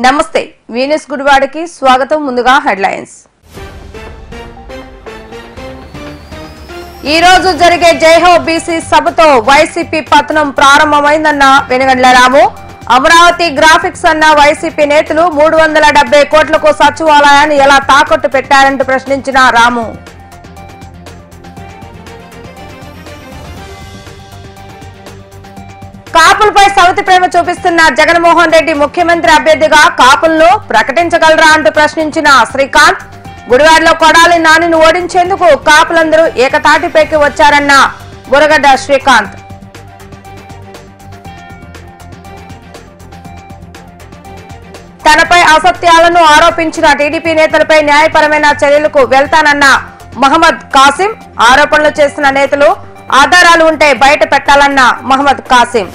నమస్తే వీనస్ గుడివాడకి స్వాగతం. ముందుగా హెడ్లైన్స్. ఈ రోజు జరిగే జైహో బీసీ సభతో వైసీపీ పతనం ప్రారంభమైందన్న వెనుగండ్ల రాము. అమరావతి గ్రాఫిక్స్ అన్న వైసీపీ నేతలు 370 కోట్లకు సచివాలయాన్ని ఎలా తాకట్టు పెట్టారంటూ ప్రశ్నించిన రాము. కాపులపై సవతి ప్రేమ చూపిస్తున్న జగన్మోహన్ రెడ్డి ముఖ్యమంత్రి అభ్యర్థిగా కాపులను ప్రకటించగలరా అంటూ ప్రశ్నించిన శ్రీకాంత్. గుడివాడలో కొడాలి నానిని ఓడించేందుకు కాపులందరూ ఏకతాటిపైకి వచ్చారన్న బురగడ్డ శ్రీకాంత్. తనపై అసత్యాలను ఆరోపించిన టీడీపీ నేతలపై న్యాయపరమైన చర్యలకు వెళ్తానన్న మహమ్మద్ కాసిం. ఆరోపణలు చేసిన నేతలు ఆధారాలు ఉంటే బయట పెట్టాలన్న మహమ్మద్ కాసిం.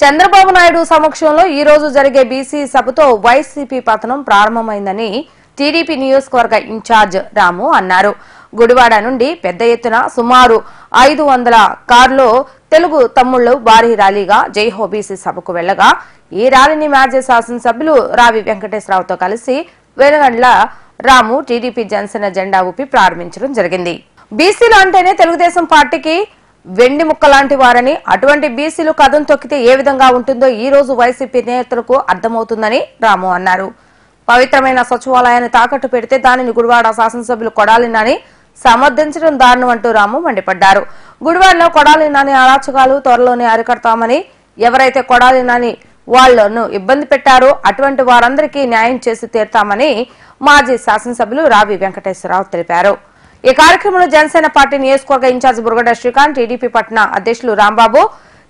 చంద్రబాబు నాయుడు సమక్షంలో ఈ రోజు జరిగే బీసీ సభతో వైసీపీ పతనం ప్రారంభమైందని టీడీపీ నియోజకవర్గ ఇన్ఛార్జ్ రాము అన్నారు. గుడివాడ నుండి పెద్ద ఎత్తున సుమారు 500 కార్లో తెలుగు తమ్ముళ్లు భారీ ర్యాలీగా జైహో బీసీ సభకు వెళ్లగా ఈ ర్యాలీని మాజీ శాసనసభ్యులు రావి వెంకటేశ్వరరావుతో కలిసి వెనుగండ్ల రాము టీడీపీ జనసేన జెండా ఊపి ప్రారంభించడం జరిగింది. బీసీలు అంటేనే తెలుగుదేశం పార్టీకి వెండి ముక్క లాంటి వారని, అటువంటి బీసీలు కథం తొక్కితే ఏ విధంగా ఉంటుందో ఈ రోజు వైసీపీ నేతలకు అర్థమవుతుందని రాము అన్నారు. పవిత్రమైన సచివాలయాన్ని తాకట్టు పెడితే దానిని గుడివాడ శాసనసభ్యులు కొడాలి నాని సమర్థించడం దారుణం అంటూ రాము మండిపడ్డారు. గుడివాడలో కొడాలి నాని అరాచకాలు త్వరలోనే అరికడతామని, ఎవరైతే కొడాలి నాని వాళ్లను ఇబ్బంది పెట్టారో అటువంటి వారందరికీ న్యాయం చేసి తీరుతామని మాజీ శాసనసభ్యులు రావి వెంకటేశ్వరరావు తెలిపారు. ఈ కార్యక్రమంలో జనసేన పార్టీ నియోజకవర్గ ఇన్ఛార్జ్ బురగడ్డ శ్రీకాంత్, టీడీపీ పట్టణ అధ్యక్షులు Rambabu,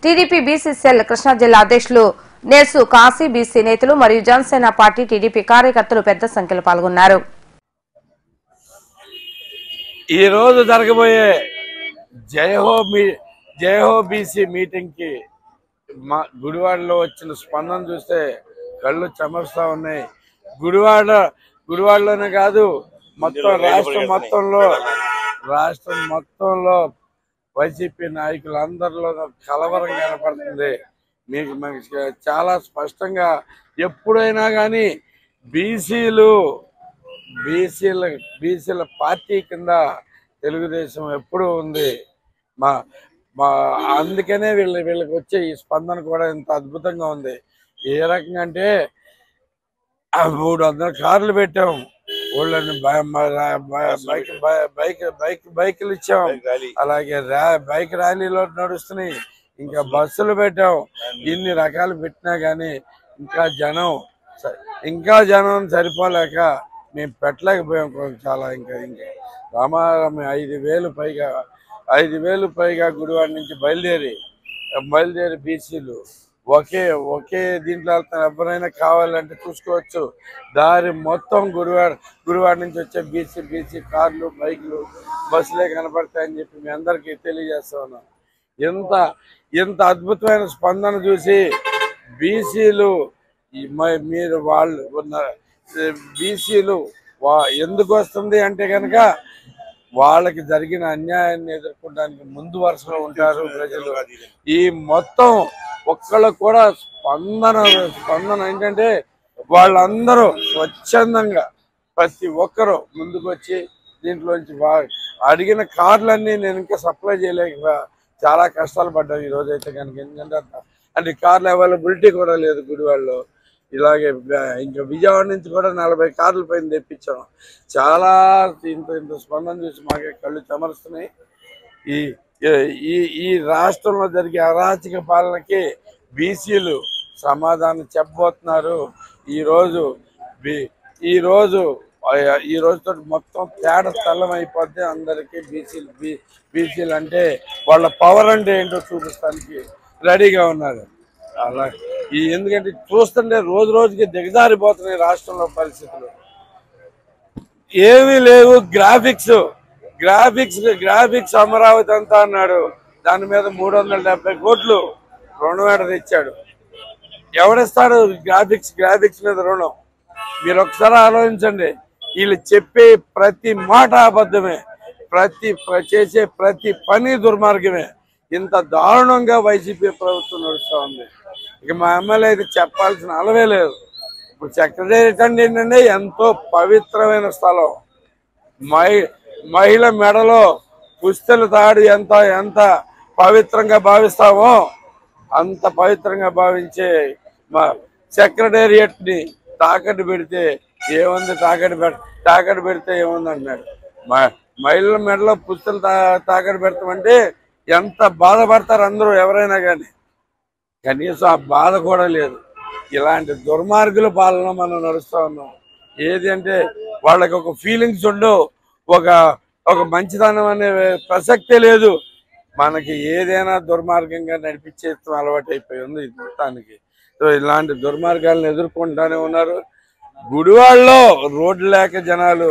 TDP BC cell Krishna జిల్లా అధ్యక్షులు నేర్సు కాశీ, బీసీ నేతలు మరియు జనసేన పార్టీ టీడీపీ కార్యకర్తలు పెద్ద సంఖ్యలో పాల్గొన్నారు. ఈ రోజు జరగబోయే జైహో బీసీ మీటింగ్ కి మా గుడివాడలో వచ్చిన స్పందన చూస్తే కళ్ళు చెమరుస్తా ఉన్నాయి. గుడివాడలోనే కాదు, మొత్తం రాష్ట్రం మొత్తంలో వైసీపీ నాయకులందరిలో కలవరం కనపడుతుంది. మనకి చాలా స్పష్టంగా ఎప్పుడైనా కానీ బీసీల పార్టీ కింద తెలుగుదేశం ఎప్పుడూ ఉంది. అందుకనే వీళ్ళకి వచ్చే ఈ స్పందన కూడా ఇంత అద్భుతంగా ఉంది. ఏ రకంగా అంటే 300 కార్లు పెట్టాం, ఊళ్ళని బైకులు ఇచ్చాం, అలాగే బైక్ ర్యాలీలో నడుస్తున్నాయి, ఇంకా బస్సులు పెట్టాం. ఇన్ని రకాలు పెట్టినా కానీ ఇంకా జనం సరిపోలేక మేము పెట్టలేకపోయాం. చాలా ఇంకా రామారామ 5,000 పైగా గుడివాడ నుంచి బయలుదేరి బీసీలు ఒకే దీంట్లో వెళ్తాను. ఎవరైనా కావాలంటే చూసుకోవచ్చు. దారి మొత్తం గుడివాడ నుంచి వచ్చే బీసీ కార్లు, బైకులు, బస్సులే కనపడతాయని చెప్పి మీ అందరికీ తెలియజేస్తా ఉన్నాం. ఇంత అద్భుతమైన స్పందన చూసి బీసీలు ఎందుకు వస్తుంది అంటే కనుక వాళ్ళకి జరిగిన అన్యాయాన్ని ఎదుర్కోవడానికి ముందు వరుసలో ఉంటారు ప్రజలు. ఈ మొత్తం ఒక్కళ్ళకు కూడా స్పందన ఏంటంటే వాళ్ళందరూ స్వచ్ఛందంగా ప్రతి ఒక్కరూ ముందుకు వచ్చి దీంట్లోంచి అడిగిన కార్లన్నీ నేను ఇంకా సప్లై చేయలేక చాలా కష్టాలు పడ్డాను ఈ రోజైతే కనుక. ఎందుకంటే అంటే కార్ల అవైలబిలిటీ కూడా లేదు గుడివాడలో. ఇలాగే ఇంకా విజయవాడ నుంచి కూడా 40 కార్ల పైన తెప్పించాం. చాలా ఇంత స్పందన చూసి మాకే కళ్ళు చెమరుస్తున్నాయి. ఈ రాష్ట్రంలో జరిగే అరాచక పాలనకి బీసీలు సమాధానం చెప్పబోతున్నారు. ఈ రోజుతో మొత్తం తేడా స్థలం అయిపోతే అందరికీ బీసీలు అంటే వాళ్ళ పవర్ అంటే ఏంటో చూపిస్తానికి రెడీగా ఉన్నారు. అలా ఎందుకంటే చూస్తుంటే రోజుకి దిగజారిపోతున్నాయి రాష్ట్రంలో పరిస్థితులు. ఏమీ లేవు. గ్రాఫిక్స్ అమరావతి అంతా అన్నాడు. దాని మీద 370 కోట్లు రుణం తెచ్చాడు. ఎవడిస్తాడు గ్రాఫిక్స్ మీద రుణం? మీరు ఒకసారి ఆలోచించండి. వీళ్ళు చెప్పే ప్రతి మాట అబద్ధమే, చేసే ప్రతి పని దుర్మార్గమే. ఇంత దారుణంగా వైసీపీ ప్రభుత్వం నడుస్తూ ఉంది. ఇక మా ఎమ్మెల్యే అయితే చెప్పాల్సిన అలవే లేదు. ఇప్పుడు సెక్రటేరియట్ అంటే ఏంటంటే ఎంతో పవిత్రమైన స్థలం. మహిళ మెడలో పుస్తెలు తాడు ఎంత ఎంత పవిత్రంగా భావిస్తామో అంత పవిత్రంగా భావించే మా సెక్రటేరియట్ ని తాకట్టు పెడితే ఏముంది, తాకట్టు పెడితే ఏముంది అన్నాడు. మహిళల మెడలో పుస్తెలు తాకట్టు పెడతామంటే ఎంత బాధపడతారు అందరూ ఎవరైనా కానీ. కనీసం ఆ బాధ కూడా లేదు. ఇలాంటి దుర్మార్గుల పాలన మనం నడుస్తూ ఉన్నాం. ఏది అంటే వాళ్ళకి ఒక ఫీలింగ్స్ ఉండవు, ఒక మంచితనం అనే ప్రసక్తే లేదు. మనకి ఏదైనా దుర్మార్గంగా నడిపించేస్తాం అలవాటు అయిపోయి ఉంది మొత్తానికి. సో ఇలాంటి దుర్మార్గాలను ఎదుర్కొంటానే ఉన్నారు. గుడివాడలో రోడ్లు లేక జనాలు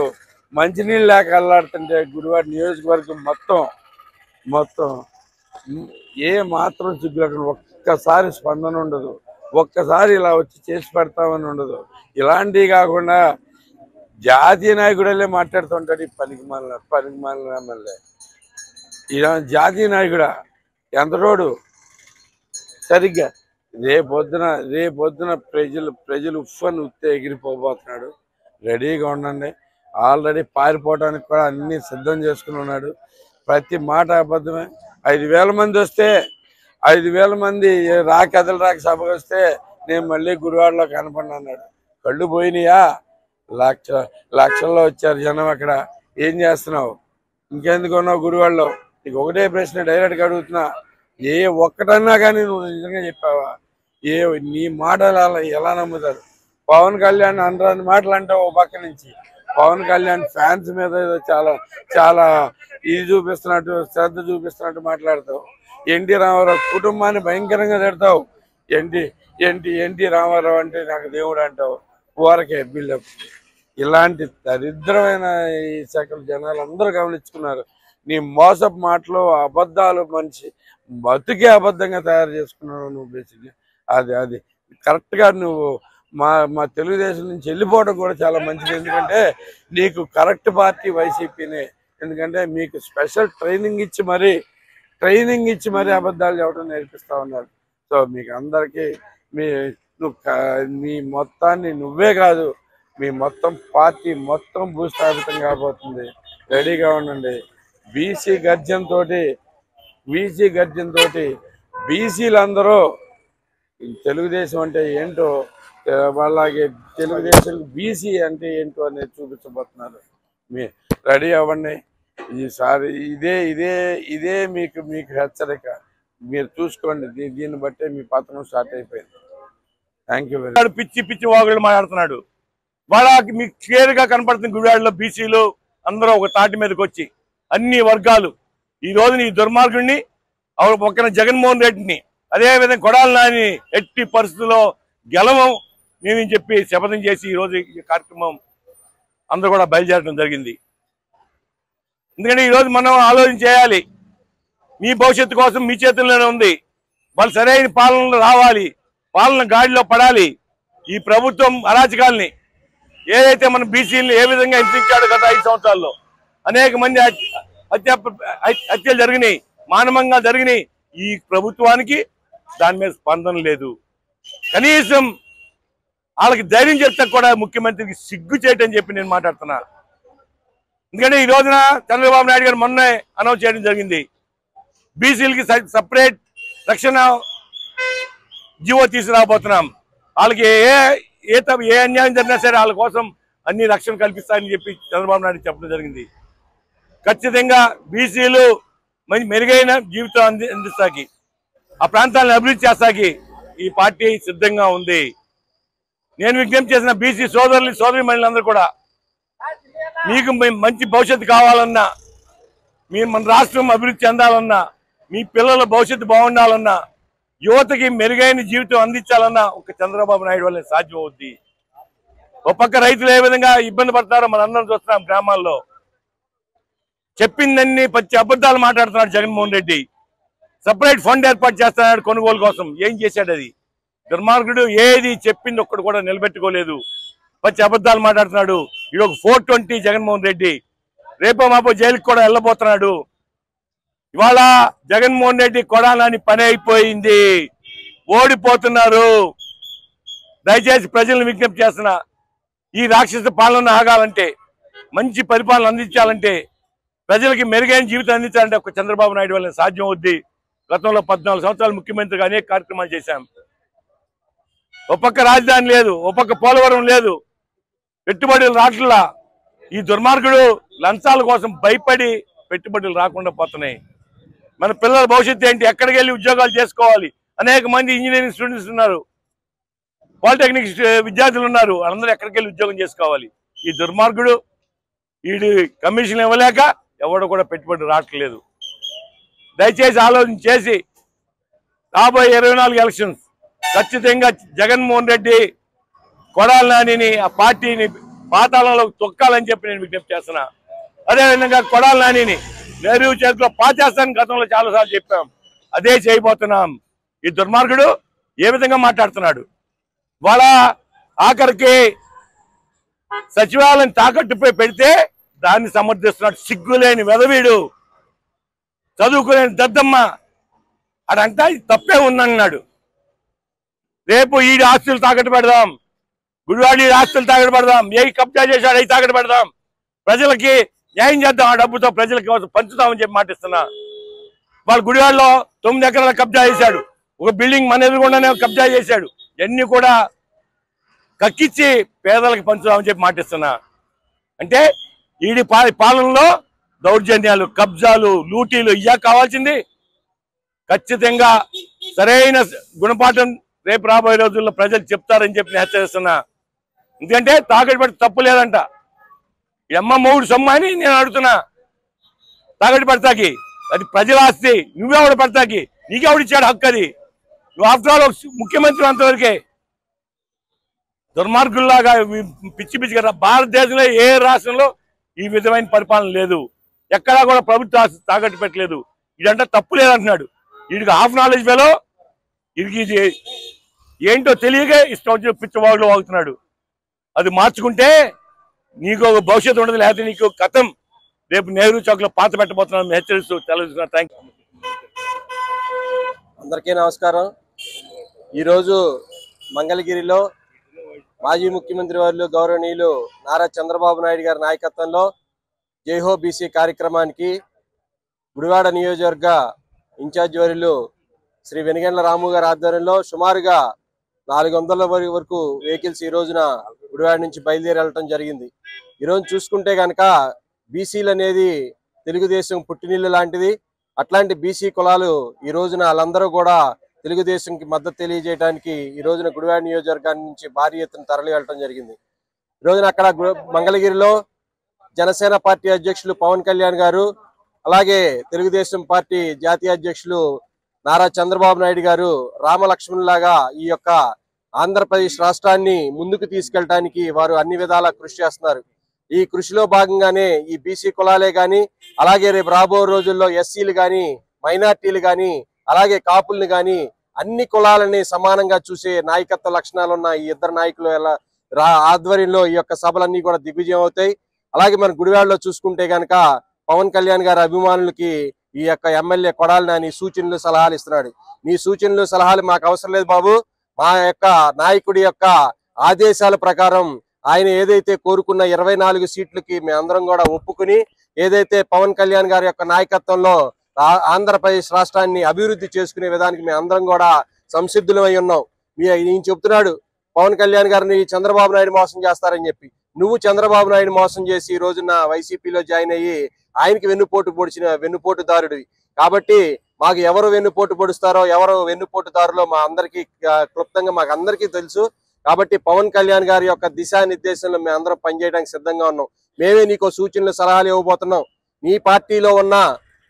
మంచినీళ్ళు లేక అల్లాడుతుంటే గుడివాడ నియోజకవర్గం మొత్తం ఏ మాత్రం సిగ్గులేకుండా ఒక్కసారి స్పందన ఉండదు, ఒక్కసారి ఇలా వచ్చి చేసి పెడతామని ఉండదు. ఇలాంటివి కాకుండా జాతీయ నాయకుడలే మాట్లాడుతుంటాడు ఈ పనికిమాలిన ఎమ్మెల్యే. ఇలా జాతీయ నాయకుడా ఎంతటోడు. సరిగ్గా రేపొద్దున ప్రజలు ఉఫ్ఫని ఉత్తే ఎగిరిపోబోతున్నాడు. రెడీగా ఉండండి. ఆల్రెడీ పారిపోవడానికి కూడా అన్ని సిద్ధం చేసుకుని ఉన్నాడు. ప్రతి మాట అబద్ధమే. 5,000 మంది వస్తే 5,000 మంది కథలు రాక సభకు వస్తే నేను మళ్ళీ గుడివాడలో కనపడినా అన్నాడు. కళ్ళు పోయినాయా? లక్షల్లో వచ్చారు జనం. అక్కడ ఏం చేస్తున్నావు? ఇంకెందుకు ఉన్నావు గుడివాడలో? నీకు ఒకటే ప్రశ్న డైరెక్ట్గా అడుగుతున్నా. ఏ ఒక్కటన్నా కానీ నువ్వు నిజంగా చెప్పావా? నీ మాటలు ఎలా నమ్ముతారు? పవన్ కళ్యాణ్ అనరాని మాటలు అంటావు. ఓ పక్క నుంచి పవన్ కళ్యాణ్ ఫ్యాన్స్ మీద చాలా చాలా ఇది చూపిస్తున్నట్టు, శ్రద్ధ చూపిస్తున్నట్టు మాట్లాడతావు. ఎన్టీ రామారావు కుటుంబాన్ని భయంకరంగా తిడతావు. ఎన్టీ రామారావు అంటే నాకు దేవుడు అంటావు. ఊరకే బిల్డప్. ఇలాంటి దరిద్రమైన ఈ శాఖలు జనాలు అందరూ గమనించుకున్నారు. నీ మోసపు మాటలు, అబద్ధాలు, మనిషి బతుకే అబద్ధంగా తయారు చేసుకున్నావు నువ్వు. బేసిక్గా అది కరెక్ట్గా నువ్వు మా తెలుగుదేశం నుంచి వెళ్ళిపోవడం కూడా చాలా మంచిది. ఎందుకంటే నీకు కరెక్ట్ పార్టీ వైసీపీనే. ఎందుకంటే మీకు స్పెషల్ ట్రైనింగ్ ఇచ్చి మరీ అబద్ధాలు చెప్పడం నేర్పిస్తా ఉన్నారు. సో మీకు అందరికీ మీ మొత్తాన్ని నువ్వే కాదు, మీ మొత్తం పార్టీ మొత్తం భూస్థాపితం కాబోతుంది. రెడీగా ఉండండి. బీసీ గర్జనతోటి బీసీలందరూ తెలుగుదేశం అంటే ఏంటో, అలాగే తెలుగుదేశం బీసీ అంటే ఏంటో అనేది చూపించబోతున్నారు. మీ రెడీ అవ్వండి. ఈసారి ఇదే మీకు హెచ్చరిక. మీరు చూసుకోండి. దీన్ని బట్టే మీ పతనం స్టార్ట్ అయిపోయింది. Thank you very much. పిచ్చి వాగులు మాట్లాడుతున్నాడు. వాళ్ళకి మీకు క్లియర్ గా కనపడుతుంది. గుడివాడలో బీసీలు అందరూ ఒక తాటి మీదకి వచ్చి అన్ని వర్గాలు ఈ రోజు ఈ దుర్మార్గుడిని పక్కన జగన్మోహన్ రెడ్డిని అదేవిధంగా కొడాలి నాని ఎట్టి పరిస్థితుల్లో గెలవం మేమని చెప్పి శపథం చేసి ఈ రోజు ఈ కార్యక్రమం అందరూ కూడా బయలుదేరడం జరిగింది. ఎందుకంటే ఈరోజు మనం ఆలోచన చేయాలి. మీ భవిష్యత్తు కోసం మీ చేతుల్లోనే ఉంది. వాళ్ళు సరైన పాలనలో రావాలి, పాలన గాడిలో పడాలి. ఈ ప్రభుత్వం అరాచకాల్ని ఏదైతే మన బీసీలను ఏ విధంగా హింసించాడో గత 5 సంవత్సరాల్లో అనేక మంది హత్యలు జరిగినాయి, మానవంగా జరిగినాయి. ఈ ప్రభుత్వానికి దాని మీద స్పందన లేదు. కనీసం వాళ్ళకి ధైర్యం చెప్తా కూడా ముఖ్యమంత్రికి సిగ్గు చేయటని చెప్పి నేను మాట్లాడుతున్నా. ఎందుకంటే ఈ రోజున చంద్రబాబు నాయుడు గారు మొన్న అనౌన్స్ చేయడం జరిగింది. బీసీలకి సపరేట్ రక్షణ జీవో తీసుకురాబోతున్నాం. వాళ్ళకి ఏ అన్యాయం జరిగినా సరే వాళ్ళ కోసం అన్ని రక్షణ కల్పిస్తారని చెప్పి చంద్రబాబు నాయుడు చెప్పడం జరిగింది. ఖచ్చితంగా బీసీలు మెరుగైన జీవితం అందిస్తాకి, ఆ ప్రాంతాలను అభివృద్ధి చేస్తాకి ఈ పార్టీ సిద్ధంగా ఉంది. నేను విజ్ఞప్తి చేసిన బీసీ సోదరి మహిళలందరూ కూడా మీకు మంచి భవిష్యత్తు కావాలన్నా, మన రాష్ట్రం అభివృద్ధి చెందాలన్నా, మీ పిల్లల భవిష్యత్తు బాగుండాలన్నా, యువతకి మెరుగైన జీవితం అందించాలన్నా ఒక చంద్రబాబు నాయుడు వల్లే సాధ్యం అవుద్ది. ఒక పక్క రైతులు ఏ విధంగా ఇబ్బంది పడతారో మనందరం చూస్తున్నాం. గ్రామాల్లో చెప్పిందన్ని పచ్చి అబద్ధాలు మాట్లాడుతున్నాడు జగన్మోహన్ రెడ్డి. సపరేట్ ఫండ్ ఏర్పాటు చేస్తున్నాడు కొనుగోలు కోసం. ఏం చేశాడు? అది దుర్మార్గుడు. ఏది చెప్పింది ఒక్కడు కూడా నిలబెట్టుకోలేదు. పచ్చి అబద్ధాలు మాట్లాడుతున్నాడు. ఇది ఒక 420 జగన్మోహన్ రెడ్డి. రేపో మాపో జైలుకి కూడా వెళ్ళబోతున్నాడు. ఇవాళ జగన్మోహన్ రెడ్డి కొడాలని పని అయిపోయింది, ఓడిపోతున్నారు. దయచేసి ప్రజలను విజ్ఞప్తి చేస్తున్నా, ఈ రాక్షస పాలన ఆగాలంటే, మంచి పరిపాలన అందించాలంటే, ప్రజలకి మెరుగైన జీవితం అందించాలంటే ఒక చంద్రబాబు నాయుడు వల్ల సాధ్యం అవుద్ది. గతంలో 14 సంవత్సరాలు ముఖ్యమంత్రిగా అనేక కార్యక్రమాలు చేశాం. ఒక పక్క రాజధాని లేదు, ఒక పక్క పోలవరం లేదు, పెట్టుబడులు రాట్లా. ఈ దుర్మార్గుడు లంచాల కోసం భయపడి పెట్టుబడులు రాకుండా పోతున్నాయి. మన పిల్లల భవిష్యత్తు ఏంటి? ఎక్కడికి వెళ్ళి ఉద్యోగాలు చేసుకోవాలి? అనేక మంది ఇంజనీరింగ్ స్టూడెంట్స్ ఉన్నారు, పాలిటెక్నిక్ విద్యార్థులు ఉన్నారు, అందరూ ఎక్కడికి వెళ్ళి ఉద్యోగం చేసుకోవాలి? ఈ దుర్మార్గుడు వీడి కమిషన్ ఇవ్వలేక ఎవడు కూడా పెట్టుబడి రావట్లేదు. దయచేసి ఆలోచన చేసి రాబోయే 24 ఎలక్షన్స్ ఖచ్చితంగా జగన్మోహన్ రెడ్డి కొడాలి నానిని ఆ పార్టీని పాతాళంలో తొక్కాలని చెప్పి నేను విజ్ఞప్తి చేస్తున్నా. అదేవిధంగా కొడాలి నానిని నెహ్రూ చేతిలో పాచేస్తానని గతంలో చాలాసార్లు చెప్పాం, అదే చేయబోతున్నాం. ఈ దుర్మార్గుడు ఏ విధంగా మాట్లాడుతున్నాడు? వాళ్ళ ఆఖరికి సచివాలయం తాకట్టుపై పెడితే దాన్ని సమర్థిస్తున్నాడు. సిగ్గులేని వెదవీడు, చదువుకులేని దద్దమ్మ. అడంతా తప్పే ఉందన్నాడు. రేపు ఈ ఆస్తులు తాకట్టు పెడదాం, గుడివాడి ఆస్తులు తాకట్టు పెడదాం, ఏ కబ్జా చేశాడు అవి తాకట్టు పెడదాం, ప్రజలకి న్యాయం చేద్దాం, ఆ డబ్బుతో ప్రజలకి పంచుతామని చెప్పి మాటిస్తున్నా. వాళ్ళు గుడివాడలో 9 ఎకరాల కబ్జా చేశాడు, ఒక బిల్డింగ్ మన ఎదురుగుండానే కబ్జా చేశాడు. ఇవన్నీ కూడా కక్కిచ్చి పేదలకు పంచుదామని చెప్పి మాటిస్తున్నా. అంటే ఈడి పాలనలో దౌర్జన్యాలు, కబ్జాలు, లూటీలు ఇయ్యా కావాల్సింది. ఖచ్చితంగా సరైన గుణపాఠం రేపు రాబోయే రోజుల్లో ప్రజలు చెప్తారని చెప్పి నేను హెచ్చరిస్తున్నా. ఎందుకంటే తాకట్టు పెడితే తప్పు లేదంట. ఈ అమ్మ మూడు సొమ్ము అని నేను అడుగుతున్నా. తాకట్టు పెడతాకి అది ప్రజల ఆస్తి, నువ్వెవడు పెడతాకి? నీకెవడిచ్చాడు హక్కు? అది నువ్వు ఆఫ్టర్ ఆల్ ముఖ్యమంత్రి అంతవరకే. దుర్మార్గుల్లాగా పిచ్చి పిచ్చిగా భారతదేశంలో ఏ రాష్ట్రంలో ఈ విధమైన పరిపాలన లేదు, ఎక్కడా కూడా ప్రభుత్వ ఆస్తి తాకట్టు పెట్టలేదు. ఇదంటే తప్పు లేదంటున్నాడు. వీడికి హాఫ్ నాలెడ్జ్ వేలో వీడికి ఇది ఏంటో తెలియక ఇష్టం వచ్చి పిచ్చవాగులో వాగుతున్నాడు. అది మార్చుకుంటే నీకు ఒక భవిష్యత్తు ఉండదు, లేకపోతే నీకు కథం. రేపు నెహ్రూ చౌక్ లో పాత పెట్టబోతున్నాను హెచ్చరిస్తూ తెలుస్తున్నా. Thank you. అందరికీ నమస్కారం. ఈరోజు మంగళగిరిలో మాజీ ముఖ్యమంత్రి వర్యులు గౌరవనీయులు నారా చంద్రబాబు నాయుడు గారి నాయకత్వంలో జైహో బీసీ కార్యక్రమానికి గుడివాడ నియోజకవర్గ ఇన్ఛార్జ్ వర్యులు శ్రీ వెనిగండ్ల రాము గారి ఆధ్వర్యంలో సుమారుగా 400 వరకు వెహికల్స్ ఈ రోజున గుడివాడ నుంచి బయలుదేరి వెళ్ళటం జరిగింది. ఈరోజు చూసుకుంటే కనుక బీసీలు అనేది తెలుగుదేశం పుట్టినిల్లు లాంటిది. అట్లాంటి బీసీ కులాలు ఈ రోజున వాళ్ళందరూ కూడా తెలుగుదేశంకి మద్దతు తెలియజేయడానికి ఈ రోజున గుడివాడ నియోజకవర్గాన్ని నుంచి భారీ ఎత్తున తరలి వెళ్ళటం జరిగింది. ఈ రోజున అక్కడ మంగళగిరిలో జనసేన పార్టీ అధ్యక్షులు పవన్ కళ్యాణ్ గారు, అలాగే తెలుగుదేశం పార్టీ జాతీయ అధ్యక్షులు నారా చంద్రబాబు నాయుడు గారు రామలక్ష్మణులాగా ఈ యొక్క ఆంధ్రప్రదేశ్ రాష్ట్రాన్ని ముందుకు తీసుకెళ్ళడానికి వారు అన్ని విధాలా కృషి చేస్తున్నారు. ఈ కృషిలో భాగంగానే ఈ బీసీ కులాలే గాని, అలాగే రేపు రాబో రోజుల్లో ఎస్సీలు గాని, మైనార్టీలు గాని, అలాగే కాపుల్ని గాని అన్ని కులాలని సమానంగా చూసే నాయకత్వ లక్షణాలు ఉన్న ఈ ఇద్దరు నాయకులు ఆధ్వర్యంలో ఈ యొక్క సభలన్నీ కూడా దిగ్విజయం అవుతాయి. అలాగే మన గుడివాడలో చూసుకుంటే గనక పవన్ కళ్యాణ్ గారి అభిమానులకి ఈ యొక్క ఎమ్మెల్యే కొడాలి నాని సూచనలు సలహాలు ఇస్తున్నాడు. నీ సూచనలు సలహాలు మాకు అవసరం లేదు బాబు, మా యొక్క నాయకుడి యొక్క ఆదేశాల ప్రకారం ఆయన ఏదైతే కోరుకున్న 24 సీట్లకి మేమందరం కూడా ఒప్పుకుని, ఏదైతే పవన్ కళ్యాణ్ గారి యొక్క నాయకత్వంలో ఆంధ్రప్రదేశ్ రాష్ట్రాన్ని అభివృద్ధి చేసుకునే విధానికి మేము అందరం కూడా సంసిద్ధులమై ఉన్నాం. ఈయన చెప్తున్నాడు పవన్ కళ్యాణ్ గారిని చంద్రబాబు నాయుడు మోసం చేస్తారని చెప్పి. నువ్వు చంద్రబాబు నాయుడు మోసం చేసి ఈ రోజున వైసీపీలో జాయిన్ అయ్యి ఆయనకి వెన్నుపోటు పొడిచిన వెన్నుపోటుదారుడివి. కాబట్టి మాకు ఎవరు వెన్నుపోటు పొడుస్తారో, ఎవరు వెన్నుపోటుదారులో మా అందరికీ క్లుప్తంగా మాకు అందరికీ తెలుసు. కాబట్టి పవన్ కళ్యాణ్ గారి యొక్క దిశానిర్దేశంలో మేము అందరం పనిచేయడానికి సిద్ధంగా ఉన్నాం. మేమే నీకు సూచనలు సలహాలు ఇవ్వబోతున్నాం.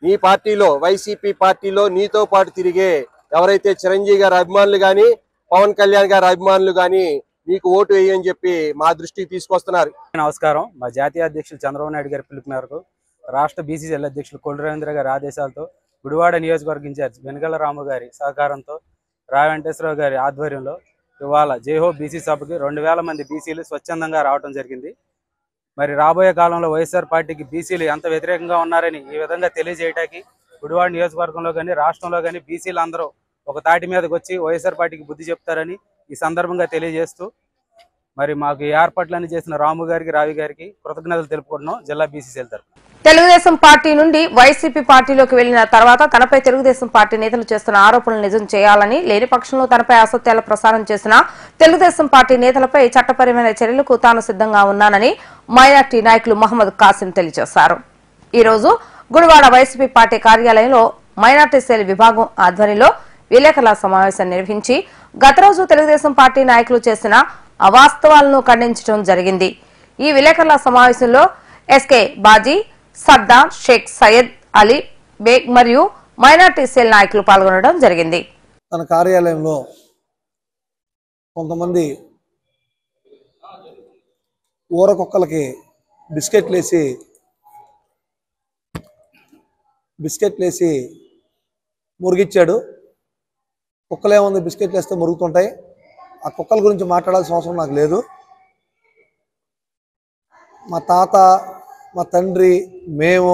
నీ పార్టీలో వైసీపీ పార్టీలో నీతో పాటు తిరిగే ఎవరైతే చిరంజీవి గారి అభిమానులు గాని, పవన్ కళ్యాణ్ గారి అభిమానులు గాని నీకు ఓటు వేయని చెప్పి మా దృష్టికి తీసుకొస్తున్నారు. నమస్కారం. మా జాతీయ అధ్యక్షులు చంద్రబాబు నాయుడు గారి పిలుపు మేరకు రాష్ట్ర బీసీసీఎల్ అధ్యక్షులు కొల్లు రవీంద్ర గారి ఆదేశాలతో గుడివాడ నియోజకవర్గ ఇన్ఛార్జ్ వెనగళ్ల రాము గారి సహకారంతో వెంకటేశ్వరరావు గారి ఆధ్వర్యంలో ఇవాళ జైహో బీసీ సభకి 2000 మంది బీసీలు స్వచ్ఛందంగా రావడం జరిగింది. మరి రాబోయే కాలంలో వైఎస్ఆర్ పార్టీకి బీసీలు ఎంత వ్యతిరేకంగా ఉన్నారని ఈ విధంగా తెలియజేయడానికి గుడివాడ నియోజకవర్గంలో కానీ రాష్ట్రంలో కానీ బీసీలు అందరూ ఒక తాటి మీదకి వచ్చి వైఎస్ఆర్ పార్టీకి బుద్ధి చెప్తారని ఈ సందర్భంగా తెలియజేస్తూ మరి మాకు ఈ ఏర్పాట్లన్నీ చేసిన రాము గారికి, రావి గారికి కృతజ్ఞతలు తెలుపుకుంటున్నాం జిల్లా బీసీసీఎల్ తరఫున. తెలుగుదేశం పార్టీ నుండి వైసీపీ పార్టీలోకి వెళ్లిన తర్వాత తనపై తెలుగుదేశం పార్టీ నేతలు చేస్తున్న ఆరోపణలు నిజం చేయాలని, లేని పక్షంలో తనపై అసత్యాల ప్రసారం చేసిన తెలుగుదేశం పార్టీ నేతలపై చట్టపరమైన చర్యలకు తాను సిద్ధంగా ఉన్నానని మైనార్టీ నాయకులు మహమ్మద్ కాసిం తెలియజేశారు. ఈ రోజు గుడివాడ వైసీపీ పార్టీ కార్యాలయంలో మైనార్టీ సెల్ విభాగం ఆధ్వర్యంలో విలేకరుల సమావేశం నిర్వహించి గత రోజు తెలుగుదేశం పార్టీ నాయకులు చేసిన అవాస్తవాలను ఖండించడం జరిగింది. ఈ విలేకరుల సమావేశంలో ఎస్కే బాజీ, సద్దాం, షేక్ సయ్యద్ అలీ బేగ్ మరియు మైనార్టీ సెల్ నాయకులు పాల్గొనడం జరిగింది. తన కార్యాలయంలో కొంతమంది ఊరకొక్కలకి బిస్కెట్లేసి మురిగిచ్చాడు. కుక్కలేముంది, బిస్కెట్లు వేస్తే మురుగుతుంటాయి. ఆ కుక్కల గురించి మాట్లాడాల్సిన అవసరం నాకు లేదు. మా తాత, మా తండ్రి, మేము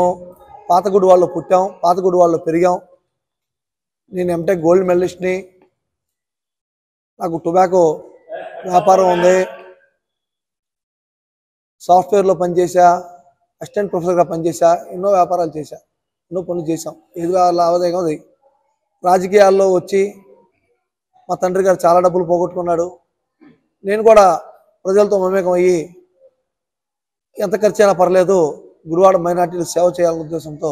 పాతగుడి వాళ్ళు పుట్టాం, పాతగుడి వాళ్ళు పెరిగాం. నేను ఎంటెక్ గోల్డ్ మెడలిస్ట్ని. నాకు టొబాకో వ్యాపారం ఉంది. సాఫ్ట్వేర్లో పనిచేసా, అసిస్టెంట్ ప్రొఫెసర్గా పనిచేసా, ఎన్నో వ్యాపారాలు చేశా, ఎన్నో పనులు చేశాం. ఏది లాభదాయకం అది. రాజకీయాల్లో వచ్చి మా తండ్రి గారు చాలా డబ్బులు పోగొట్టుకున్నాడు. నేను కూడా ప్రజలతో మమేకం అయ్యి ఎంత ఖర్చు అయినా పర్లేదు గుడివాడ మైనార్టీలు సేవ చేయాలనే ఉద్దేశంతో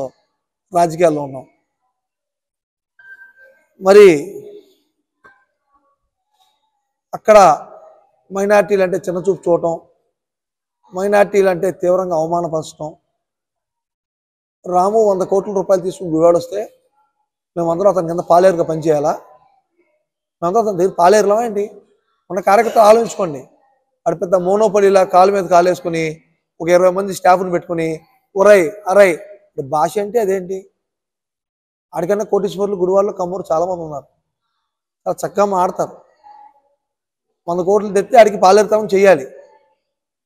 రాజకీయాల్లో ఉన్నాం. మరి అక్కడ మైనార్టీలు అంటే చిన్నచూపు చూడటం, మైనార్టీలు అంటే తీవ్రంగా అవమానపరచడం. రాము 100 కోట్ల రూపాయలు తీసుకుని గుడివాడ వస్తే మేమందరం అతని కింద పాలేరుగా పనిచేయాలా? మేమందరం అతని దగ్గర పాలేరులా ఏంటి? ఉన్న కార్యకర్తలు ఆలోచించుకోండి. అటు పెద్ద మోనోపడిలా కాలు మీద కాలేసుకుని ఒక 20 మంది స్టాఫ్ని పెట్టుకుని అరై భాష అంటే అదేంటి? ఆడికన్నా కోటీశ్వర్లు గుడివాడలో కమ్మూరు చాలామంది ఉన్నారు, చాలా చక్కగా మాడతారు. 100 కోట్లు తెస్తే ఆడికి పాలేరుతనం చేయాలి.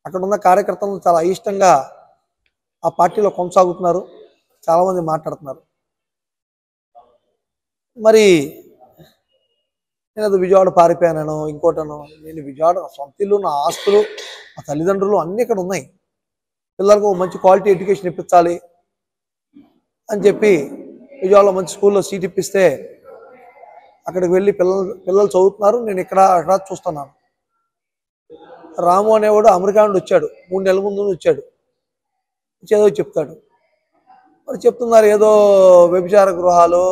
అక్కడ ఉన్న కార్యకర్తలు చాలా అయిష్టంగా ఆ పార్టీలో కొనసాగుతున్నారు, చాలామంది మాట్లాడుతున్నారు. మరి నేను అది విజయవాడ పారిపోయాను ఇంకోటను. నేను విజయవాడ సొంత ఇల్లు, నా ఆస్తులు, మా తల్లిదండ్రులు అన్నీ ఇక్కడ ఉన్నాయి. పిల్లలకు మంచి క్వాలిటీ ఎడ్యుకేషన్ ఇప్పించాలి అని చెప్పి విజయవాడలో మంచి స్కూల్లో సీట్ ఇప్పిస్తే అక్కడికి వెళ్ళి పిల్లలు చదువుతున్నారు. నేను ఇక్కడ చూస్తున్నాను. రాము అనేవాడు అమెరికా నుండి వచ్చాడు, 3 నెలల ముందు వచ్చాడు. ఏదో చెప్తాడు. మరి చెప్తున్నారు ఏదో వ్యభిచార గృహాలు.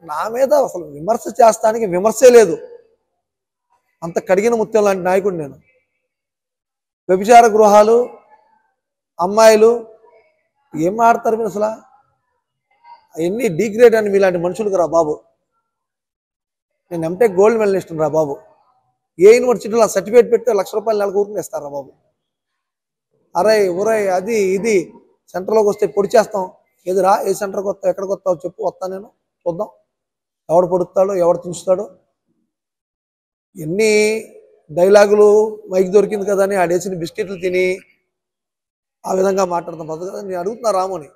నా మీద అసలు విమర్శ చేస్తానికి విమర్శే లేదు. అంత కడిగిన ముత్యం లాంటి నాయకుడు నేను. వ్యభిచార గృహాలు, అమ్మాయిలు ఏం ఆడతారు మీరు అసలు? అవన్నీ డిగ్రేడ్ అని మీలాంటి మనుషులకు రా బాబు. నేను ఎంటెక్ గోల్డ్ మెడలిస్ట్ రా బాబు. ఏ యూనివర్సిటీలో సర్టిఫికేట్ పెడితే ₹1,00,000 నెలకు ఊరికి ఇస్తారా బాబు? ఒరై అది ఇది సెంటర్లోకి వస్తే పొడి చేస్తాం. ఏదిరా, ఏ సెంటర్కి వస్తావు, ఎక్కడికి వస్తావు చెప్పు, వస్తా నేను, చూద్దాం ఎవడు పొడుస్తాడో ఎవడు తుంచుతాడో. ఎన్ని డైలాగులు మైక్ దొరికింది కదా అని ఆడేసిన బిస్కెట్లు తిని ఆ విధంగా మాట్లాడతాం పద్ధతి కదా. నేను అడుగుతున్నా రాముని,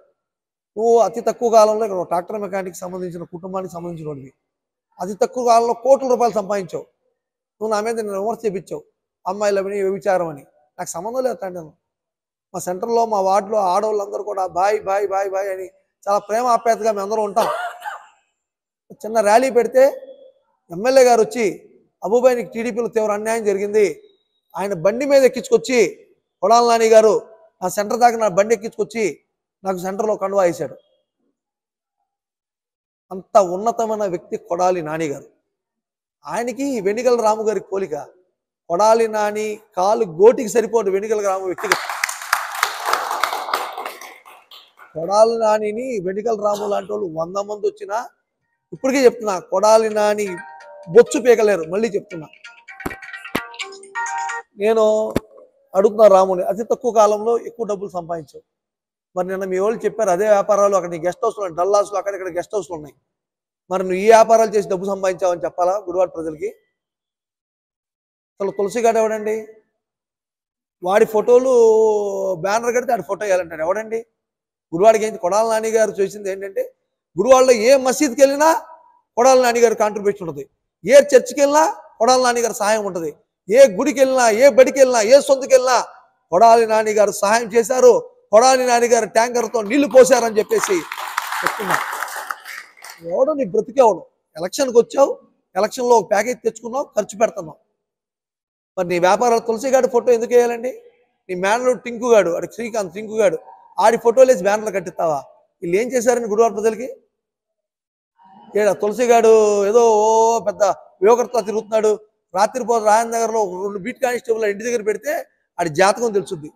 నువ్వు అతి తక్కువ కాలంలో ఇక్కడ ట్రాక్టర్ మెకానిక్ సంబంధించిన కుటుంబానికి సంబంధించిన వాడివి. అతి తక్కువ కాలంలో కోట్ల రూపాయలు సంపాదించావు. నువ్వు నా మీద నేను విమర్శ చేయించావు, అమ్మాయిలు అవి వ్యభిచారం అని. నాకు సంబంధం లేదు అంటాను. మా సెంటర్లో మా వార్డులో ఆడవాళ్ళందరూ కూడా బాయ్ బాయ్ బాయ్ బాయ్ అని చాలా ప్రేమ ఆప్యాయతగా మేము అందరూ ఉంటాం. చిన్న ర్యాలీ పెడితే ఎమ్మెల్యే గారు వచ్చి అబూబాయ్ నీకు టీడీపీలో తీవ్ర అన్యాయం జరిగింది, ఆయన బండి మీద ఎక్కించుకొచ్చి కొడాల నాని గారు నా సెంటర్ దాకా నా బండి ఎక్కించుకొచ్చి నాకు సెంటర్లో కండువా వేశాడు. అంత ఉన్నతమైన వ్యక్తి కొడాలి నాని గారు. ఆయనకి వెనిగల రాము గారి పోలిక. కొడాలి నాని కాలు గోటికి సరిపోదు వెనిగల రాము వ్యక్తిగత. కొడాలి నానిని వెనిగల రాము లాంటి వాళ్ళు 100 మంది వచ్చినా ఇప్పటికే చెప్తున్నా, కొడాలి నాని బొచ్చు పీకలేరు. మళ్ళీ చెప్తున్నా, నేను అడుగుతున్నా రాముని, అతి తక్కువ కాలంలో ఎక్కువ డబ్బులు సంపాదించావు. మరి నిన్న మీ వాళ్ళు చెప్పారు అదే వ్యాపారాలు అక్కడ నీ గెస్ట్ హౌస్లో, డల్లాస్లో అక్కడిక్కడ గెస్ట్ హౌస్లు ఉన్నాయి. మరి నువ్వు ఈ వ్యాపారాలు చేసి డబ్బు సంపాదించావని చెప్పాలా గుడివాడ ప్రజలకి? అసలు తులసిగాడు ఎవడండి? వాడి ఫోటోలు బ్యానర్ కడితే ఆడి ఫోటో వేయాలంటాడు ఎవడండి? గుడివాడికి ఏంటి? కొడాల నాని గారు చేసింది ఏంటంటే గుడివాడలో ఏ మసీద్కి వెళ్ళినా కొడాలి నాని గారి కాంట్రిబ్యూషన్ ఉంటుంది, ఏ చర్చికి వెళ్ళినా కొడాలి నాని గారి సహాయం ఉంటుంది, ఏ గుడికి వెళ్ళినా, ఏ బడికి వెళ్ళినా, ఏ సొంతకి వెళ్ళినా కొడాలి నాని గారు సహాయం చేశారు, కొడాలి నాని గారు ట్యాంకర్తో నీళ్లు పోశారని చెప్పేసి చెప్తున్నా. ఎవడు నీ బ్రతికేవాడు, ఎలక్షన్కి వచ్చావు, ఎలక్షన్లో ఒక ప్యాకేజ్ తెచ్చుకున్నావు, ఖర్చు పెడుతున్నావు. మరి నీ వ్యాపారాలు తులసిగాడి ఫోటో ఎందుకు వేయాలండి? నీ మేనలు టింకుగాడు, అటు శ్రీకాంత్ టింకుగాడు, ఆడి ఫోటోలు వేసి బ్యానర్లు కట్టిస్తావా? వీళ్ళు ఏం చేశారని గుడివాడ ప్రజలకి? తులసిగాడు ఏదో ఓ పెద్ద యువకర్తో తిరుగుతున్నాడు, రాత్రిపూట రాయన్ నగర్లో 2 బీట్ కానిస్టేబుల్ ఇంటి దగ్గర పెడితే ఆడి జాతకం తెలుస్తుంది,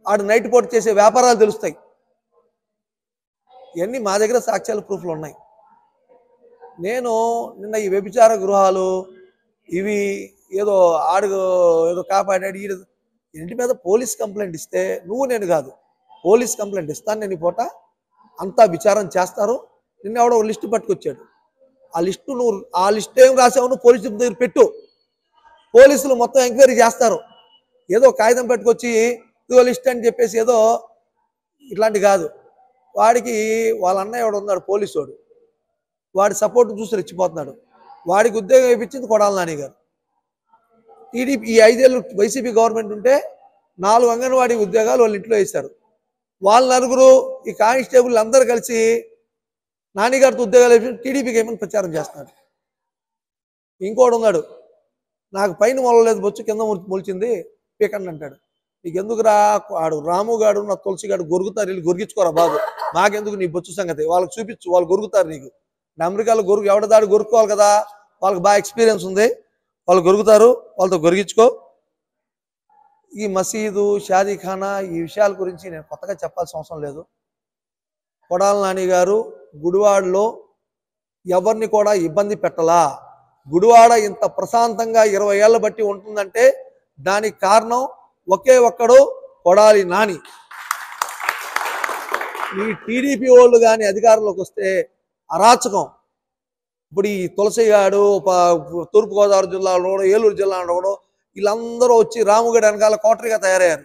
ఆడు నైట్ పూట చేసే వ్యాపారాలు తెలుస్తాయి. ఇవన్నీ మా దగ్గర సాక్ష్యాలు ప్రూఫ్లు ఉన్నాయి. నేను నిన్న ఈ వ్యభిచార గృహాలు ఇవి ఏదో ఏదో కాపాడాడు ఇంటి మీద పోలీస్ కంప్లైంట్ ఇస్తే, నువ్వు నేను కాదు, పోలీస్ కంప్లైంట్ ఇస్తాను నేను ఈ పూట, అంతా విచారం చేస్తారు. నిన్న ఎవడో ఒక లిస్టు పట్టుకొచ్చాడు, ఆ లిస్ట్ ఏం రాసావు నువ్వు పోలీసు దగ్గర పెట్టు, పోలీసులు మొత్తం ఎంక్వైరీ చేస్తారు. ఏదో కాగితం పెట్టుకొచ్చి ఇదో లిస్ట్ అని చెప్పేసి ఏదో ఇట్లాంటి కాదు. వాడికి వాళ్ళ అన్నయ్య ఎవడు ఉన్నాడు పోలీసు వాడి సపోర్ట్ చూసి రెచ్చిపోతున్నాడు. వాడికి ఉద్యోగం ఇప్పించింది కొడాలి నాని గారు. టీడీపీ ఈ 5 ఏళ్ళు వైసీపీ గవర్నమెంట్ ఉంటే 4 అంగన్వాడీ ఉద్యోగాలు వాళ్ళ ఇంట్లో వేశారు. వాళ్ళ నలుగురు ఈ కానిస్టేబుల్ అందరూ కలిసి నానిగారితో ఉద్యోగాలు వేసి టీడీపీకి ఏమని ప్రచారం చేస్తున్నాడు. ఇంకోడు ఉన్నాడు, నాకు పైన మొలలేదు బొచ్చు కింద మొలిచింది పీకండి అంటాడు. నీకు ఎందుకురా, ఆడు రాముగాడు నా తులసిగాడు గొరుగుతారు, వీళ్ళు గొరిగించుకోరా బాబు, మాకెందుకు నీ బొచ్చు సంగతి, వాళ్ళకి చూపించు, వాళ్ళు గొరుగుతారు. నీకు అమెరికాలో ఎవడదాడు గొరుక్కోవాలి కదా, వాళ్ళకి బాగా ఎక్స్పీరియన్స్ ఉంది, వాళ్ళు గొరుగుతారు, వాళ్ళతో గొరిగించుకో. ఈ మసీదు షాదీఖానా ఈ విషయాల గురించి నేను కొత్తగా చెప్పాల్సిన అవసరం లేదు. కొడాలి నాని గారు గుడివాడలో ఎవరిని కూడా ఇబ్బంది పెట్టలా. గుడివాడ ఇంత ప్రశాంతంగా 20 ఏళ్ళ బట్టి ఉంటుందంటే దానికి కారణం ఒకే ఒక్కడు, కొడాలి నాని. ఈ టీడీపీ వాళ్ళు కానీ అధికారంలోకి వస్తే అరాచకం. ఇప్పుడు ఈ తులసిగాడు తూర్పుగోదావరి జిల్లాలో, ఏలూరు జిల్లాలో కూడా వీళ్ళందరూ వచ్చి రాముగడి వెనకాల కోటరీగా తయారయ్యారు.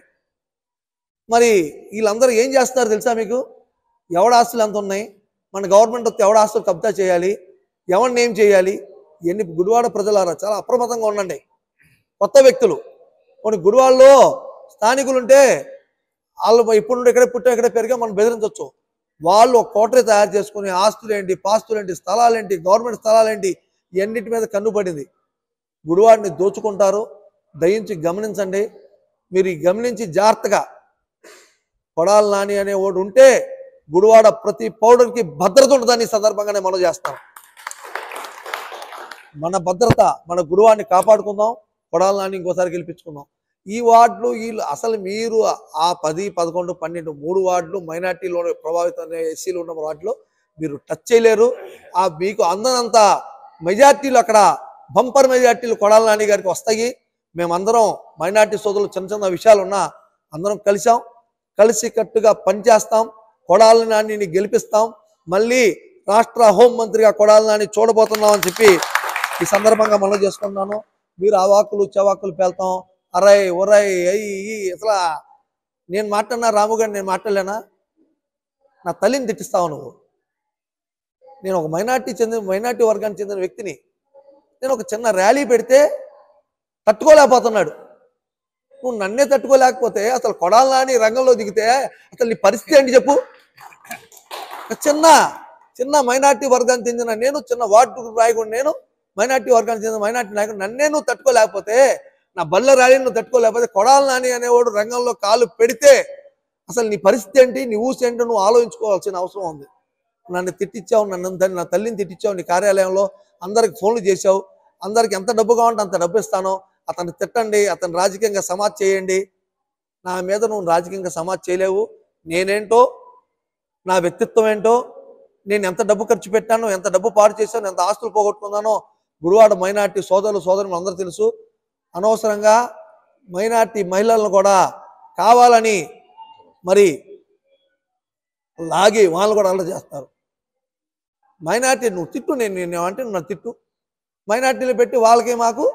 మరి వీళ్ళందరూ ఏం చేస్తున్నారు తెలుసా మీకు? ఎవడ ఆస్తులు ఎంత ఉన్నాయి, మన గవర్నమెంట్ వస్తే ఎవడ ఆస్తులు కబ్జా చేయాలి, ఎవరిని ఏం చేయాలి, ఇవన్నీ గుడివాడ ప్రజలారా చాలా అప్రమత్తంగా ఉండండి. కొత్త వ్యక్తులు కొన్ని గుడివాడలో స్థానికులు ఉంటే వాళ్ళు ఇప్పుడు నుండి ఇక్కడే పుట్టా ఇక్కడే పెరిగా మనం బెదిరించవచ్చు. వాళ్ళు ఒక కోటరీ తయారు చేసుకుని ఆస్తులేంటి, పాస్తులేంటి, స్థలాలేంటి, గవర్నమెంట్ స్థలాలేంటి, ఇవన్నిటి మీద కన్నుపడింది. గుడివాడిని దోచుకుంటారు. దయించి గమనించండి. మీరు గమనించి జాగ్రత్తగా, కొడాలి నాని అనే వాడు ఉంటే గుడివాడ ప్రతి పౌరుడికి భద్రత ఉంటుందని సందర్భంగానే మనం చేస్తాం. మన భద్రత, మన గుడివాడిని కాపాడుకుందాం, కొడాలి నాని ఇంకోసారి గెలిపించుకుందాం. ఈ వార్డులు వీళ్ళు అసలు మీరు ఆ 10, 11, 12 3 వార్డులు మైనార్టీలో ప్రభావితమైన ఎస్సీలు ఉన్న వార్డులో మీరు టచ్ చేయలేరు. మీకు అందనంత మెజార్టీలు అక్కడ బంపర్ మెజార్టీలు కొడాలి నాని గారికి వస్తాయి. మేమందరం మైనార్టీ సోదరులు చిన్న చిన్న విషయాలు ఉన్నా అందరం కలిసి కట్టుగా పనిచేస్తాం. కొడాలి నానిని గెలిపిస్తాం. మళ్ళీ రాష్ట్ర హోంమంత్రిగా కొడాలి నాని చూడబోతున్నాం అని చెప్పి ఈ సందర్భంగా మనం చేసుకుంటున్నాను. మీరు అవాకులు చవాకులు పేల్తాం, అరై ఒరై అయ్యి అసలు నేను మాట్లాడినా రాముగారిని నేను మాట్లాడలేనా? నా తల్లిని తిట్టిస్తావు నువ్వు. నేను ఒక మైనార్టీ వర్గానికి చెందిన వ్యక్తిని. నేను ఒక చిన్న ర్యాలీ పెడితే తట్టుకోలేకపోతున్నాడు. నువ్వు నన్నే తట్టుకోలేకపోతే అసలు కొడాలి నాని రంగంలో దిగితే అసలు నీ పరిస్థితి ఏంటి చెప్పు? చిన్న మైనార్టీ వర్గానికి చెందిన నేను, చిన్న వార్డు నాయకుడు నేను, మైనార్టీ వర్గానికి చెందిన మైనార్టీ నాయకుడు, నన్నే నువ్వు తట్టుకోలేకపోతే, నా బల్ల ర్యాలీని నువ్వు తట్టుకోలేకపోతే, కొడాలి నాని అనేవాడు రంగంలో కాలు పెడితే అసలు నీ పరిస్థితి ఏంటి, నీ ఊసి ఏంటో నువ్వు ఆలోచించుకోవాల్సిన అవసరం ఉంది. నన్ను తిట్టించావు, నా తల్లిని తిట్టించావు, నీ కార్యాలయంలో అందరికి ఫోన్లు చేశావు, అందరికి ఎంత డబ్బు కావాలంటే అంత డబ్బు ఇస్తాను, అతన్ని తిట్టండి, అతను రాజకీయంగా సమాజ్ చేయండి. నా మీద నువ్వు రాజకీయంగా సమాజ్ చేయలేవు. నేనేంటో, నా వ్యక్తిత్వం ఏంటో, నేను ఎంత డబ్బు ఖర్చు పెట్టానో, ఎంత డబ్బు పాడు చేశానో, ఎంత ఆస్తులు పోగొట్టుకున్నానో గుడివాడ మైనార్టీ సోదరులు అందరూ తెలుసు. అనవసరంగా మైనార్టీ మహిళలను కూడా కావాలని మరి లాగి వాళ్ళు కూడా అల్లరి చేస్తారు. మైనార్టీ నువ్వు తిట్టు, నేను అంటే నువ్వు నన్ను తిట్టు. మైనార్టీలు పెట్టి వాళ్ళకి మాకు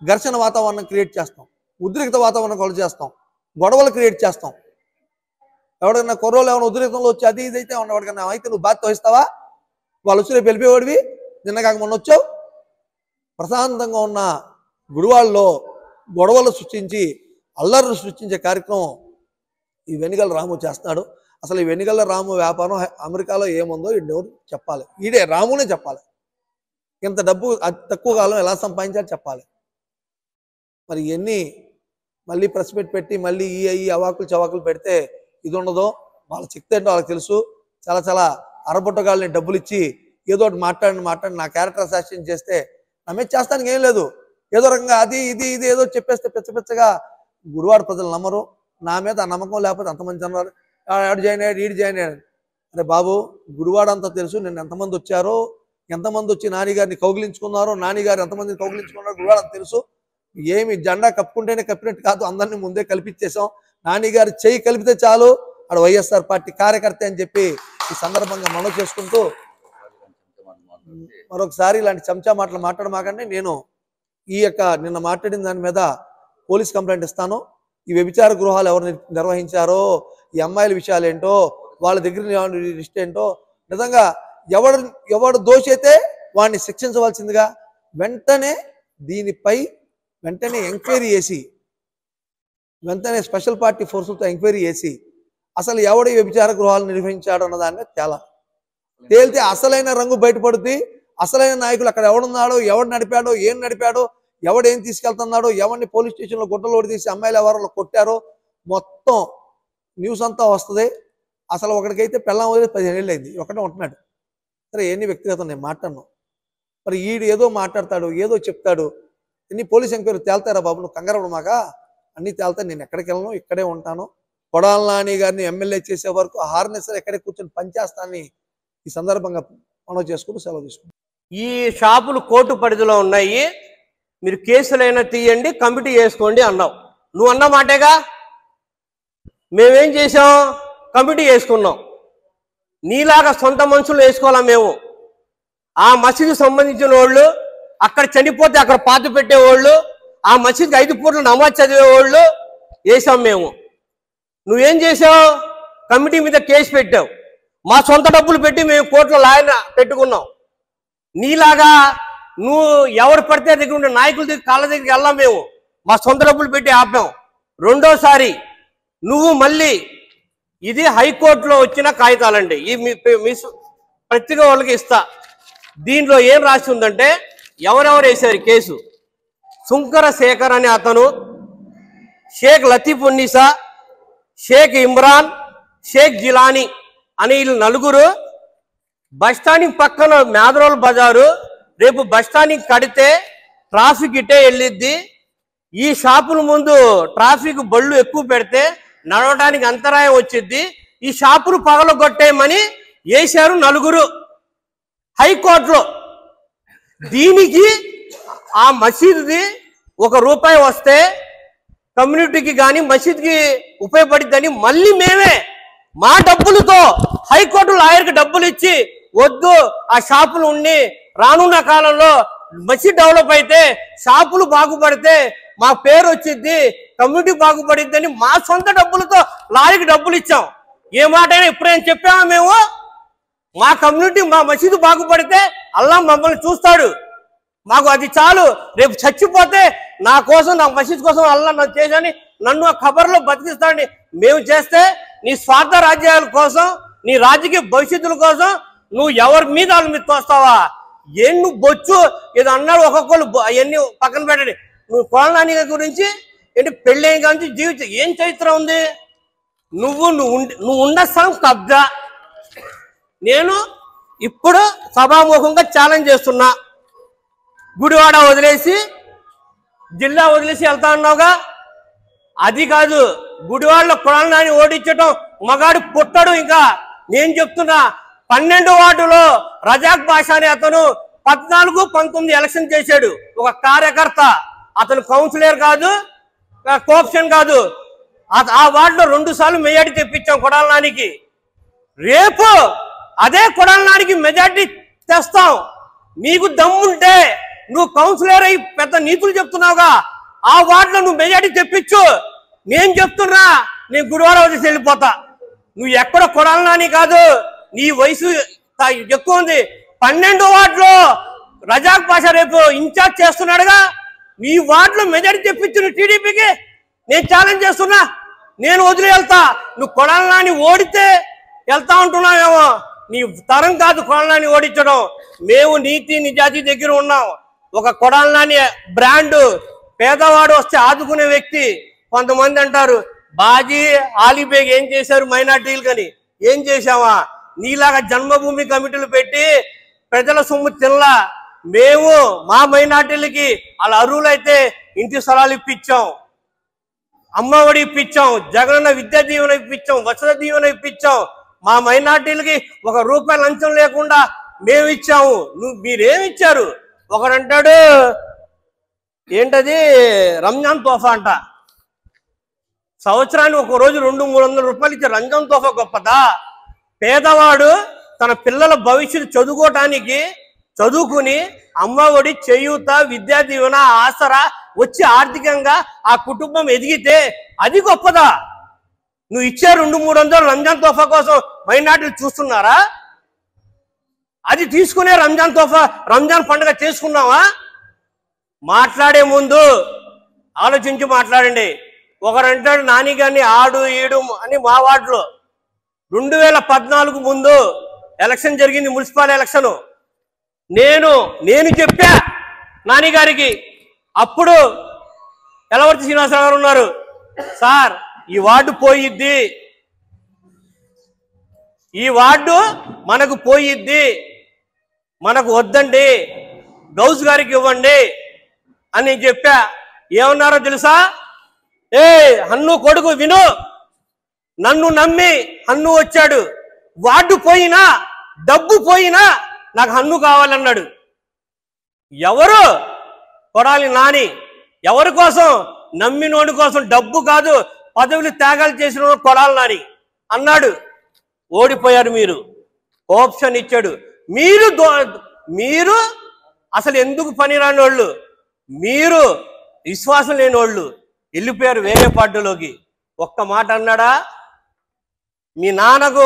ఘర్షణ వాతావరణం క్రియేట్ చేస్తాం, ఉద్రిక్త వాతావరణం కొలు చేస్తాం, గొడవలు క్రియేట్ చేస్తాం. ఎవడన్నా కుర్రోళ్ళు ఏమైనా ఉద్రేకంలో వచ్చి అది ఇది అయితే ఉన్నవాడికన్నా అయితే నువ్వు బాధ్యత వహిస్తావా? వాళ్ళు వచ్చి రేపు వెళ్ళిపోయేవాడివి, నిన్న కాక మొన్న వచ్చావు. ప్రశాంతంగా ఉన్న గుడివాళ్ళలో గొడవలు సృష్టించి అల్లర్లు సృష్టించే కార్యక్రమం ఈ వెనిగల రాము చేస్తున్నాడు. అసలు ఈ వెనిగల రాము వ్యాపారం అమెరికాలో ఏముందో ఈడెవరు చెప్పాలి. ఈడే రామునే చెప్పాలి. ఇంత డబ్బు అతి తక్కువ కాలం ఎలా సంపాదించాలో చెప్పాలి. మరి ఇవన్నీ మళ్ళీ ప్రెస్ మీట్ పెట్టి మళ్ళీ ఈ అవాకులు చవాకులు పెడితే ఇది ఉండదు. వాళ్ళ శక్తి ఏంటో వాళ్ళకి తెలుసు. చాలా చాలా అరబుట్టగాళ్ళని డబ్బులు ఇచ్చి ఏదో ఒకటి మాట్లాడి నా క్యారెక్టర్ అసాసిన్ చేస్తే నమ్మే చేస్తానికి ఏం లేదు. ఏదో రకంగా అది ఇది ఇది ఏదో చెప్పేస్తే పిచ్చగా గుడివాడ ప్రజలు నమ్మరు. నా మీద ఆ నమ్మకం లేకపోతే అంతమంది అన్నారు ఆడు జాయిన్ అయ్యాడు ఈడు జాయిన్ అయ్యాడు. అరే బాబు, గుడివాడ అంతా తెలుసు. నిన్న ఎంతమంది వచ్చారో, ఎంతమంది వచ్చి నానిగారిని కౌగిలించుకున్నారో, నానిగారు ఎంతమందిని కౌగిలించుకున్నారో గుడివాడ అంత తెలుసు. ఏమి జెండా కప్పుకుంటేనే కప్పినట్టు కాదు, అందరినీ ముందే కలిపిచ్చేసాం. నానిగారు చెయ్యి కలిపితే చాలు ఆడు వైఎస్ఆర్ పార్టీ కార్యకర్త అని చెప్పి ఈ సందర్భంగా మనవి చేసుకుంటూ మరొకసారి ఇలాంటి చెంచా మాటలు మాట్లాడమాకండి. నేను ఈ యొక్క నిన్న మాట్లాడిన దాని మీద పోలీస్ కంప్లైంట్ ఇస్తాను. ఈ వ్యభిచార గృహాలు ఎవరు నిర్వహించారో, ఈ అమ్మాయిల విషయాలు ఏంటో, వాళ్ళ దగ్గర లిస్ట్ ఏంటో, నిజంగా ఎవడు దోషి అయితే వాడిని శిక్షించవలసిందిగా వెంటనే దీనిపై ఎంక్వైరీ చేసి వెంటనే స్పెషల్ పార్టీ ఫోర్సులతో ఎంక్వైరీ చేసి అసలు ఎవడు వ్యభిచార గృహాలు నిర్వహించాడు అన్న దాన్ని తేలితే అసలైన రంగు బయటపడుతుంది. అసలైన నాయకులు అక్కడ ఎవడున్నాడో, ఎవడు నడిపాడో, ఏం నడిపాడో, ఎవడేం తీసుకెళ్తున్నాడో, ఎవరిని పోలీస్ స్టేషన్లో గుడ్డలోడి తీసి అమ్మాయిలు ఎవరిలో కొట్టారో మొత్తం న్యూస్ అంతా వస్తుంది. అసలు ఒకడికైతే పెళ్ళం వదిలి 15 ఏళ్ళు అయింది, ఒకటే ఉంటున్నాడు. సరే ఎన్ని వ్యక్తిగతం నేను మాట్లాడను. మరి ఈడు ఏదో మాట్లాడతాడు, ఏదో చెప్తాడు. ఎన్ని పోలీస్ ఎంక్వైరీ తేల్తారా బాబు, నువ్వు కంగారు మాక అన్నీ తేల్తా. నేను ఎక్కడికి వెళ్ళను, ఇక్కడే ఉంటాను. కొడాల నాని గారిని ఎమ్మెల్యే చేసే వరకు హార్నెసర్ ఎక్కడే కూర్చొని పనిచేస్తానని ఈ సందర్భంగా మనం చేసుకుంటూ సెలవు తీసుకుంటాం. ఈ షాపులు కోర్టు పరిధిలో ఉన్నాయి, మీరు కేసులైనా తీయండి, కమిటీ చేసుకోండి అన్నావు. నువ్వు అన్న మాటేగా. మేమేం చేసాం? కమిటీ వేసుకున్నాం. నీలాగా సొంత మనుషులు వేసుకోవాలా మేము? ఆ మసీదుకి సంబంధించిన వాళ్ళు, అక్కడ చనిపోతే అక్కడ పాత పెట్టేవాళ్ళు, ఆ మసీదుకి 5 పూటలు నమాజ్ చదివేవాళ్ళు వేసాం మేము. నువ్వేం చేసావు? కమిటీ మీద కేసు పెట్టావు. మా సొంత డబ్బులు పెట్టి మేము కోర్టులో లాయన పెట్టుకున్నాం. నీలాగా నువ్వు ఎవరు పడితే దగ్గర ఉండే నాయకుల దగ్గర కాళ్ళ దగ్గరికి వెళ్ళాం మేము. మా సొంత డబ్బులు పెట్టి ఆపాం. రెండోసారి నువ్వు మళ్ళీ ఇది హైకోర్టులో వచ్చిన కాగితాలండి. ఈ మీ పత్రిక వాళ్ళకి ఇస్తా. దీంట్లో ఏం రాసి ఉందంటే ఎవరెవరు వేశారు కేసు? సుంకర శేఖర్ అనే అతను, షేక్ లతీఫ్ ఉన్నీసా, షేక్ ఇమ్రాన్, షేక్ జిలానీ అని వీళ్ళు 4 బస్టాండింగ్ పక్కన మేదరోల్ బజారు. రేపు బస్టాండింగ్ కడితే ట్రాఫిక్ ఇటే వెళ్ళిద్ది. ఈ షాపుల ముందు ట్రాఫిక్ బళ్ళు ఎక్కువ పెడితే నడవడానికి అంతరాయం వచ్చిద్ది. ఈ షాపులు పగలగొట్టేయమని వేశారు 4 హైకోర్టులో. దీనికి ఆ మసీదుది ₹1 వస్తే కమ్యూనిటీకి కానీ మసీద్కి ఉపయోగపడిద్దని మళ్ళీ మేమే మా డబ్బులతో హైకోర్టు లాయర్కి డబ్బులు ఇచ్చి వద్దు ఆ షాపులు ఉండి రానున్న కాలంలో మసీద్ డెవలప్ అయితే షాపులు బాగుపడితే మా పేరు వచ్చింది, కమ్యూనిటీ బాగుపడిద్దని మా సొంత డబ్బులతో లాయర్కి డబ్బులు ఇచ్చాం. ఏ మాట అయినా ఇప్పుడేం చెప్పామా మేము? మా కమ్యూనిటీ మా మసీదు బాగుపడితే అల్లా మమ్మల్ని చూస్తాడు, మాకు అది చాలు. రేపు చచ్చిపోతే నా కోసం, నా మసీద్ కోసం అల్లా నన్ను చేశాని నన్ను ఆ ఖబర్లో బతికిస్తాడని మేము చేస్తే నీ స్వార్థ రాజ్యాల కోసం, నీ రాజకీయ భవిష్యత్తుల కోసం నువ్వు ఎవరి మీద వాళ్ళ మీద తోస్తావా? ఏం నువ్వు బొచ్చు ఏదో అన్నాడు ఒక్కొక్కరు అవన్నీ పక్కన పెట్టండి. నువ్వు కోళ్ళనాని గురించి ఏంటి పెళ్ళి కానీ జీవితం ఏం చరిత్ర ఉంది? నువ్వు ఉన్న స్థలం కబ్జా. నేను ఇప్పుడు సభాముఖంగా ఛాలెంజ్ చేస్తున్నా, గుడివాడ వదిలేసి జిల్లా వదిలేసి వెళ్తా అన్నావుగా, అది కాదు. గుడివాడలో కొడాలని ఓడించటం మగాడు పుట్టడు. ఇంకా నేను చెప్తున్నా, 12 వార్డులో రజాక్ బాషా అనే అతను 14, 19 ఎలక్షన్ చేశాడు. ఒక కార్యకర్త, అతను కౌన్సిలర్ కాదు, కోఆప్షన్ కాదు. ఆ వార్డులో 2 సార్లు మెజార్టీ తెప్పించాం కొడాలనానికి. రేపు అదే కొడాలనానికి మెజార్టీ తెస్తాం. నీకు దమ్ముంటే నువ్వు కౌన్సిలర్ అయి పెద్ద నీతులు చెప్తున్నావుగా, ఆ వార్డులో నువ్వు మెజార్టీ తెప్పించు. నేను చెప్తున్నా, నేను గుడివాడ వదిలేసి వెళ్ళిపోతా. నువ్వు ఎక్కడ కొడాలని కాదు, నీ వయసు ఎక్కువ ఉంది. 12 వార్డులో రజాక్ పాషా రేపు ఇన్ఛార్జ్ చేస్తున్నాడుగా, నీ వార్డులో మెజారిటీ తెప్పించు టీడీపీకి. నేను ఛాలెంజ్ చేస్తున్నా, నేను వదిలి వెళ్తా. నువ్వు కొడాలని ఓడితే వెళ్తా ఉంటున్నావేమో, నీ తరం కాదు కొడాలని ఓడించడం. మేము నీతి నిజాతి దగ్గర ఉన్నాం. ఒక కొడాలని బ్రాండ్, పేదవాడు వస్తే ఆదుకునే వ్యక్తి. కొంతమంది అంటారు బాజీ ఆలీబేగ్ ఏం చేశారు మైనార్టీలకని. ఏం చేశావా? నీలాగా జన్మభూమి కమిటీలు పెట్టి ప్రజల సొమ్ము తినలా. మేము మా మైనార్టీలకి వాళ్ళ అర్హులైతే ఇంటి స్థలాలు ఇప్పించాం, అమ్మఒడి ఇప్పించాం, జగనన్న విద్యా దీవెన ఇప్పించాం, వసతి దీవెన ఇప్పించాం. మా మైనార్టీలకి ₹1 లంచం లేకుండా మేము ఇచ్చాము. మీరేమి ఇచ్చారు? ఒకడంటాడు ఏంటది రంజాన్ తోఫా అంట. సంవత్సరానికి ఒక రోజు 200-300 రూపాయలు ఇచ్చే రంజాన్ తోఫా గొప్పదా? పేదవాడు తన పిల్లల భవిష్యత్తు చదువుకుని అమ్మఒడి, చేయూత, విద్యా దీవెన, ఆసరా వచ్చి ఆర్థికంగా ఆ కుటుంబం ఎదిగితే అది గొప్పదా? నువ్వు ఇచ్చే 200-300 రంజాన్ తోఫా కోసం మైనార్టీలు చూస్తున్నారా? అది తీసుకునే రంజాన్ తోఫా, రంజాన్ పండుగ చేసుకున్నావా? మాట్లాడే ముందు ఆలోచించి మాట్లాడండి. ఒకరంటాడు నాని గారిని ఆడు ఈడు అని. మా వార్డులో 2014 ముందు ఎలక్షన్ జరిగింది, మున్సిపల్ ఎలక్షన్. నేను చెప్పా నాని గారికి. అప్పుడు ఎలవర్తి శ్రీనివాసరావు గారు ఉన్నారు. సార్ ఈ వార్డు పోయిద్ది, ఈ వార్డు మనకు పోయిద్ది, మనకు వద్దండి, గౌస్ గారికి ఇవ్వండి అని చెప్పా. ఏమన్నారో తెలుసా? హన్ను కొడుకు విను, నన్ను నమ్మి హన్ను వచ్చాడు. వార్డు పోయినా డబ్బు పోయినా నాకు హన్ను కావాలన్నాడు. ఎవరు? కొడాలి నాని. ఎవరి కోసం? నమ్మినోడి కోసం. డబ్బు కాదు, పదవులు త్యాగాలు చేసిన కొడాలి నాని అన్నాడు. ఓడిపోయారు మీరు. ఆప్షన్ ఇచ్చాడు. మీరు అసలు ఎందుకు పనిరాని వాళ్ళు, మీరు విశ్వాసం లేని వాళ్ళు వెళ్ళిపోయారు వేరే పార్టీలోకి. ఒక్క మాట అన్నాడా? మీ నాన్నకు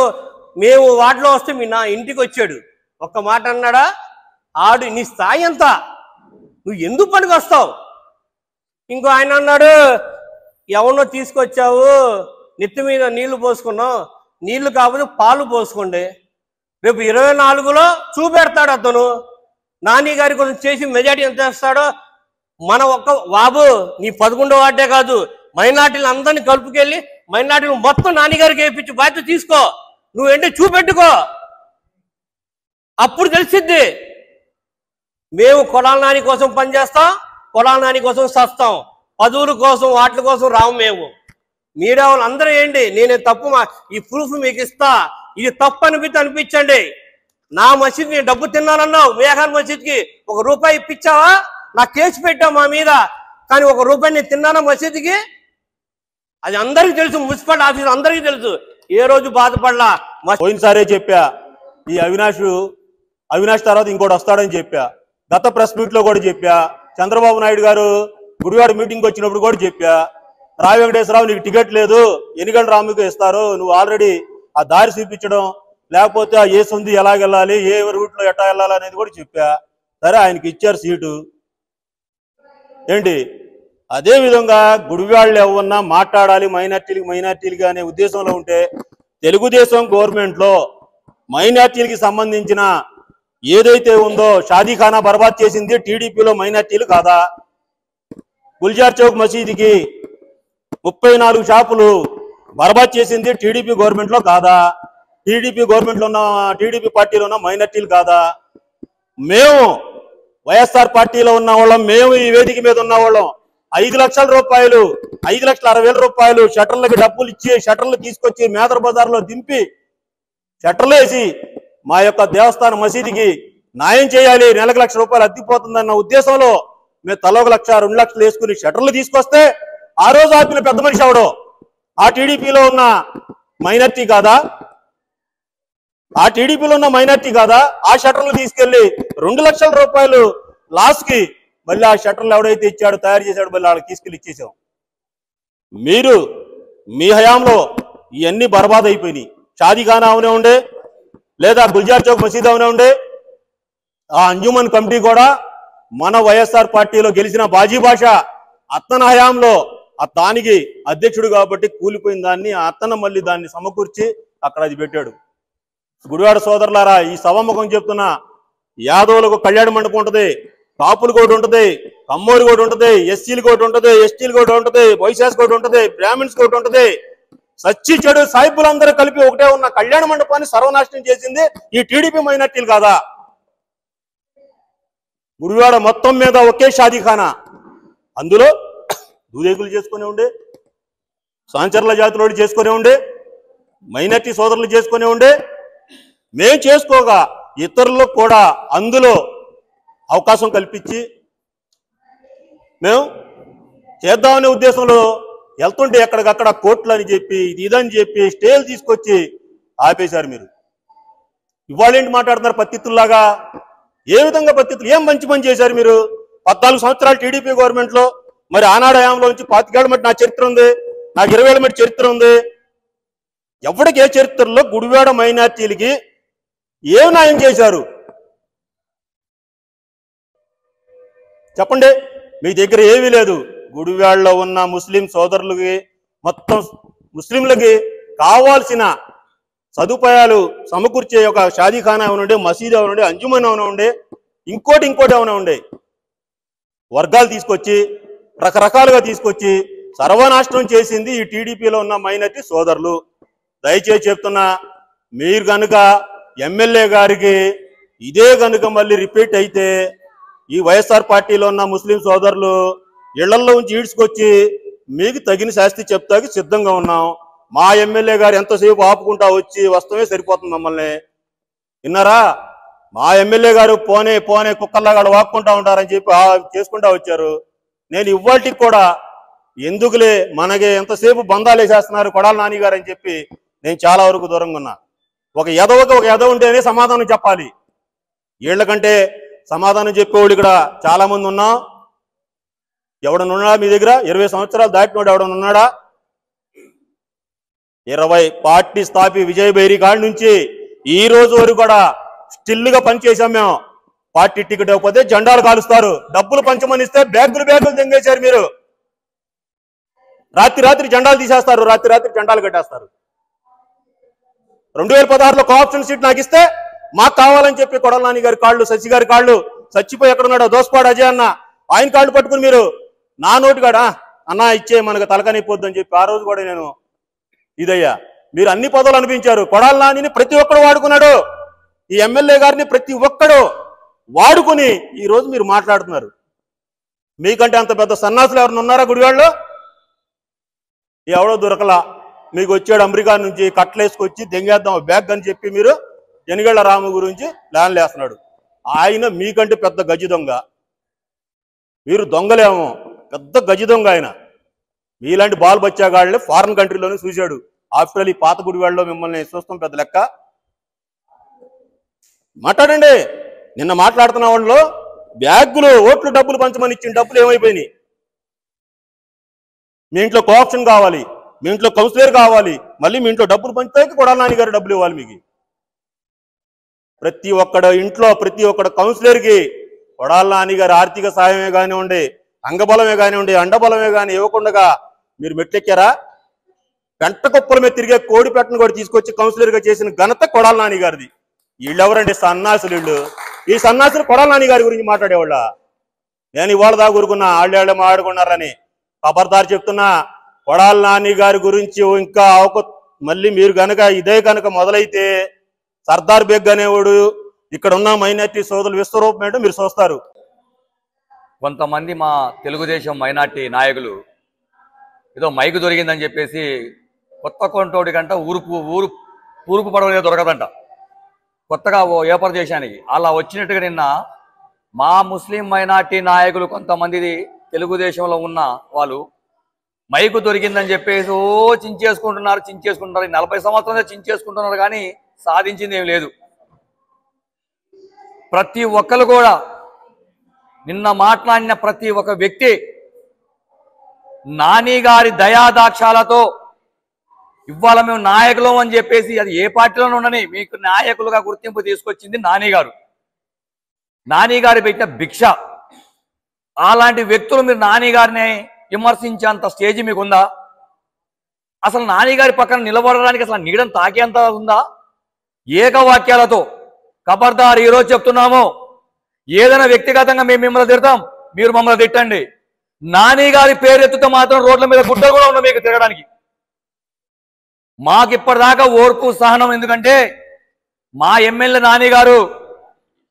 మేము వాటిలో వస్తే మీ నా ఇంటికి వచ్చాడు. ఒక్క మాట అన్నాడా? ఆడు నీ స్థాయి ఎంత, నువ్వు ఎందుకు పనికి వస్తావు? ఇంకో ఆయన అన్నాడు ఎవరినో తీసుకొచ్చావు, నెత్తి మీద నీళ్లు పోసుకున్నావు, నీళ్లు కాకపోతే పాలు పోసుకోండి. రేపు 24లో చూపెడతాడు అతను. నాని గారి కోసం చేసి మెజార్టీ ఎంత చేస్తాడో. మన ఒక్క బాబు నీ 11వ వార్డే కాదు, మైనార్టీలు అందరినీ కలుపుకెళ్ళి మైనార్టీలు మొత్తం నాన్నగారికి వేయించి బాధ్యత తీసుకో. నువ్వేంటి చూపెట్టుకో, అప్పుడు తెలిసిద్ది. మేము కొడాల నాని కోసం పనిచేస్తాం, కొడాల నాని కోసం సస్తాం, పదవుల కోసం వాటి కోసం రాము. మేము మీడియా వాళ్ళు అందరూ ఏంటి, నేనే తప్పు, ఈ ప్రూఫ్ మీకు ఇస్తా, ఇది తప్పు అనిపించండి. నా మసీద్ నేను డబ్బు తిన్నానన్నావు, మేఘాన్ మసీద్కి ₹1 ఇప్పించావా? నా కేసు పెట్టావు మా మీద, కానీ ₹1 నేను తిన్నానా మసీద్కి? అది అందరికీ తెలుసు, మున్సిపల్ ఆఫీస్ అందరికీ తెలుసు. ఏ రోజు బాధపడలా. పోయినసారే చెప్పా, ఈ అవినాష్ తర్వాత ఇంకోటి వస్తాడని చెప్పా. గత ప్రెస్ మీట్ లో కూడా చెప్పా. చంద్రబాబు నాయుడు గారు గుడివాడ మీటింగ్ వచ్చినప్పుడు కూడా చెప్పా, రావి వెంకటేశ్వరరావు నీకు టికెట్ లేదు, ఎన్నికల రాముకు ఇస్తారు, నువ్వు ఆల్రెడీ ఆ దారి చూపించడం, లేకపోతే ఆ ఏ సంధి ఎలాగెళ్ళాలి, ఏ రూట్లో ఎట్టా వెళ్ళాలి అనేది కూడా చెప్పా. సరే ఆయనకి ఇచ్చారు సీటు ఏంటి. అదే విధంగా గుడివాళ్ళు ఎవరన్నా మాట్లాడాలి మైనార్టీలకి అనే ఉద్దేశంలో ఉంటే, తెలుగుదేశం గవర్నమెంట్ లో మైనార్టీలకి సంబంధించిన ఏదైతే ఉందో షాదీఖానా బర్బాద్ చేసింది టీడీపీలో మైనార్టీలు కాదా? గుల్జార్ చౌక్ మసీదుకి 34 షాపులు బర్బాద్ చేసింది టీడీపీ గవర్నమెంట్ లో కాదా? టీడీపీ గవర్నమెంట్ లో ఉన్న టీడీపీ పార్టీలో ఉన్న మైనార్టీలు కాదా? మేము వైఎస్ఆర్ పార్టీలో ఉన్న వాళ్ళం, మేము ఈ వేదిక మీద ఉన్న వాళ్ళం 5 లక్షల రూపాయలు, 5,60,000 షట్టర్లకి డబ్బులు ఇచ్చి షట్టర్లు తీసుకొచ్చి మేదర్ బజార్లో దింపి షట్టర్లు వేసి మా యొక్క దేవస్థాన మసీదుకి న్యాయం చేయాలి, నెలకు ₹1,00,000 అద్దిపోతుందన్న ఉద్దేశంలో మేము తల 1 లక్ష 2 లక్షలు వేసుకుని షట్టర్లు తీసుకొస్తే ఆ రోజు ఆపిన పెద్ద మనిషి అవడం ఆ టీడీపీలో ఉన్న మైనార్టీ కాదా? ఆ టీడీపీలో ఉన్న మైనార్టీ కాదా? ఆ షట్టర్లు తీసుకెళ్లి ₹2 లక్షల లాస్ కి మళ్ళీ ఆ షట్టర్లు ఎవడైతే ఇచ్చాడో తయారు చేశాడు మళ్ళీ వాళ్ళకి తీసుకెళ్లి ఇచ్చేసాం. మీరు మీ హయాంలో ఇవన్నీ బర్బాద్ అయిపోయినాయి. షాదీఖానా అవనే ఉండే, లేదా గుల్జార్ చౌక్ మసీద్ అవనే ఉండే, ఆ అంజుమన్ కమిటీ కూడా మన వైఎస్ఆర్ పార్టీలో గెలిచిన బాజీ భాష అత్తన హయాంలో దానికి అధ్యక్షుడు కాబట్టి కూలిపోయిన దాన్ని అత్తన మళ్ళీ దాన్ని సమకూర్చి అక్కడ అది పెట్టాడు. గుడివాడ సోదరులారా, ఈ సభముఖం చెప్తున్నా, యాదవులకు కళ్యాణ మండపం ఉంటుంది, కాపులు కూడా ఉంటుంది, కమ్మోరు కూడా ఉంటుంది, ఎస్సీలు కూడా ఉంటుంది, ఎస్టీలు కూడా ఉంటుంది, వైశాస్ కూడా ఉంటుంది, బ్రాహ్మిన్స్ కూడా ఉంటుంది. సచ్చి చెడు సాయిబులందరూ కలిపి ఒకటే ఉన్న కళ్యాణ మండపాన్ని సర్వనాశనం చేసింది ఈ టీడీపీ మైనార్టీలు కాదా? గుడివాడ మొత్తం మీద ఒకే షాదీఖానా, అందులో దూదేకులు చేసుకునే ఉండే, సాంచర్ల జాతులోడు చేసుకునే ఉండే, మైనార్టీ సోదరులు చేసుకునే ఉండే. మేం చేసుకోగా ఇతరులకు కూడా అందులో అవకాశం కల్పించి మేము చేద్దామనే ఉద్దేశంలో వెళ్తుంటే ఎక్కడికక్కడ కోర్టులు అని చెప్పి ఇదని చెప్పి స్టేలు తీసుకొచ్చి ఆపేశారు. మీరు ఇవాళ ఏంటి మాట్లాడుతున్నారు పత్తిత్తుల్లాగా? ఏ విధంగా పత్తిత్తులు? ఏం మంచి పని చేశారు మీరు? 14 సంవత్సరాలు టీడీపీ గవర్నమెంట్ లో, మరి ఆనాడు హయాంలో నుంచి 25 ఏళ్ల మట్టి నా చరిత్ర ఉంది, నాకు 20 ఏళ్ల మట్టి చరిత్ర ఉంది. ఎవరికి ఏ చరిత్రలో గుడివాడ మైనార్టీలకి ఏం న్యాయం చేశారు చెప్పండి. మీ దగ్గర ఏమీ లేదు. గుడివాడలో ఉన్న ముస్లిం సోదరులకి, మొత్తం ముస్లింలకి కావాల్సిన సదుపాయాలు సమకూర్చే ఒక షాదీఖానా ఏమైనా, మసీదు ఏమైనా, అంజుమన్ ఏమైనా, ఇంకోటి ఏమైనా ఉండే, వర్గాలు తీసుకొచ్చి రకరకాలుగా తీసుకొచ్చి సర్వనాశనం చేసింది ఈ టీడీపీలో ఉన్న మైనార్టీ సోదరులు. దయచేసి చెప్తున్నా, మీరు కనుక ఎమ్మెల్యే గారికి ఇదే కనుక మళ్ళీ రిపీట్ అయితే ఈ వైఎస్ఆర్ పార్టీలో ఉన్న ముస్లిం సోదరులు ఇళ్లలో నుంచి ఈడ్చుకొచ్చి మీకు తగిన శాస్తి చెప్తాకి సిద్ధంగా ఉన్నాం. మా ఎమ్మెల్యే గారు ఎంతసేపు ఆపుకుంటా వచ్చి వస్తమే సరిపోతుంది మమ్మల్ని. విన్నారా? మా ఎమ్మెల్యే గారు పోనే కుక్కల్లాగా వాక్కుంటా ఉంటారని చెప్పి చేసుకుంటా వచ్చారు. నేను ఇవాళకి కూడా ఎందుకులే మనకి ఎంతసేపు బంధాలు వేసేస్తున్నారు కొడాల నాని గారు అని చెప్పి నేను చాలా వరకు దూరంగా ఉన్నా. ఒక ఎదవ ఉంటేనే సమాధానం చెప్పాలి. వీళ్ళకంటే సమాధానం చెప్పేవాళ్ళు ఇక్కడ చాలా మంది ఉన్నాం. ఎవడన్నా ఉన్నాడా మీ దగ్గర? 20 సంవత్సరాలు దాటినోడు ఎవడన్నా ఉన్నాడా? 20 పార్టీ స్థాపి విజయ్ బైరీ కాడి నుంచి ఈ రోజు వరకు కూడా స్టిల్గా పనిచేసాం మేము. పార్టీ టికెట్ ఇవ్వకపోతే జెండాలు కాలుస్తారు, డబ్బులు పంచమని ఇస్తే బ్యాగులు తెంగేశారు మీరు. రాత్రి జెండాలు తీసేస్తారు, రాత్రి జెండాలు కట్టేస్తారు. 2016లో కోఆప్షన్ సీట్ నాకు ఇస్తే మాకు కావాలని చెప్పి కొడాల నాని గారి కాళ్ళు, శశి గారి కాళ్ళు, చచ్చిపోయి ఎక్కడున్నాడో దోసపాడు అజయ్ అన్న, ఆయన కాళ్ళు పట్టుకుని మీరు నా నోటిగాడా అన్నా ఇచ్చే మనకు తలకనిపోద్దు అని చెప్పి ఆ రోజు కూడా నేను ఇదయ్యా. మీరు అన్ని పదవులు అనిపించారు. కొడాల నానిని ప్రతి ఒక్కడు వాడుకున్నాడు, ఈ ఎమ్మెల్యే గారిని ప్రతి ఒక్కడు వాడుకుని ఈ రోజు మీరు మాట్లాడుతున్నారు. మీకంటే అంత పెద్ద సన్నాసులు ఎవరైనా ఉన్నారా గుడివాడలో? ఎవడో దొరకలా. మీకు వచ్చాడు అమెరికా నుంచి కట్లేసుకొచ్చి దెంగేద్దాం బ్యాగ్ అని చెప్పి మీరు జనగళ్ళ రాము గురించి ప్లాన్లు వేస్తున్నాడు. ఆయన మీకంటే పెద్ద గజి దొంగ, మీరు దొంగలేమో, పెద్ద గజి దొంగ ఆయన. మీలాంటి బాల్ బచ్చాగాళ్ళని ఫారిన్ కంట్రీలోనే చూశాడు. ఆఫ్టర్ ఈ పాత గుడివాడలో మిమ్మల్ని చూస్తాం పెద్ద లెక్క. మాట్లాడండి. నిన్న మాట్లాడుతున్న వాళ్ళలో బ్యాగులు ఓట్లు డబ్బులు పంచమని ఇచ్చిన డబ్బులు ఏమైపోయినాయి? మీ ఇంట్లో కోఆప్షన్ కావాలి, మీ ఇంట్లో కౌన్సిలర్ కావాలి, మళ్ళీ మీ ఇంట్లో డబ్బులు పంచుతాకి కొడాల నాని గారు డబ్బులు ఇవ్వాలి. మీకు ప్రతి ఒక్కడ ఇంట్లో ప్రతి ఒక్కడ కౌన్సిలర్కి కొడాల నాని గారు ఆర్థిక సహాయమే కానివ్వండి, అంగబలమే కానివ్వండి, అండబలమే కానీ ఇవ్వకుండా మీరు మెట్లెక్కారా? గంట కుప్పల మీద తిరిగే కోడిపెట్టను కూడా తీసుకొచ్చి కౌన్సిలర్గా చేసిన ఘనత కొడాల నాని గారిది. వీళ్ళెవరండి? సన్నాసులు. వీళ్ళు ఈ సన్నాసులు కొడాల నాని గారి గురించి మాట్లాడేవాళ్ళ? నేను ఇవాళ దాకా ఊరుకున్నా వాళ్ళే మాట్లాడుకున్నారని. ఖబర్దార్ చెప్తున్నా, కొడాల నాని గారి గురించి ఇంకా మళ్ళీ మీరు కనుక ఇదే కనుక మొదలైతే సర్దార్ బేగ్ అనేవాడు ఇక్కడ ఉన్న మైనార్టీ సోదరులు విశ్వరూపం ఏంటో మీరు చూస్తారు. కొంతమంది మా తెలుగుదేశం మైనార్టీ నాయకులు ఏదో మైకు దొరికిందని చెప్పేసి కొత్త కొంటోడి కంట ఊరుపు పడవనే దొరకదంట కొత్తగా ఏర్పాటు దేశానికి అలా వచ్చినట్టుగా నిన్న మా ముస్లిం మైనార్టీ నాయకులు కొంతమంది తెలుగుదేశంలో ఉన్న వాళ్ళు మైకు దొరికిందని చెప్పేసి చించేసుకుంటున్నారు. 40 సంవత్సరాలు చించేసుకుంటున్నారు, కానీ సాధించింది ఏం లేదు. ప్రతి ఒక్కరు కూడా నిన్న మాట్లాడిన ప్రతి ఒక్క వ్యక్తి నాని గారి దయాదాక్షాలతో ఇవాళ మేము నాయకులం అని చెప్పేసి అది ఏ పార్టీలోనే ఉండని మీకు నాయకులుగా గుర్తింపు తీసుకొచ్చింది నాని గారు. నాని గారు పెట్టిన భిక్ష. అలాంటి వ్యక్తులు మీరు నాని గారిని విమర్శించేంత స్టేజ్ మీకుందా? అసలు నాని గారి పక్కన నిలబడడానికి అసలు నీడని తాకేంత ఉందా? ఏకవాక్యాలతో ఖబర్దార్ ఈరోజు చెప్తున్నాము, ఏదైనా వ్యక్తిగతంగా మేము మిమ్మల్ని తిడతాం, మీరు మమ్మల్ని తిట్టండి. నాని గారి పేరెత్తుతో మాత్రం రోడ్ల మీద గుడ్డలు కూడా ఉండవు మీకు తిరగడానికి. మాకు ఇప్పటిదాకా ఓర్పు సహనం, ఎందుకంటే మా ఎమ్మెల్యే నాని గారు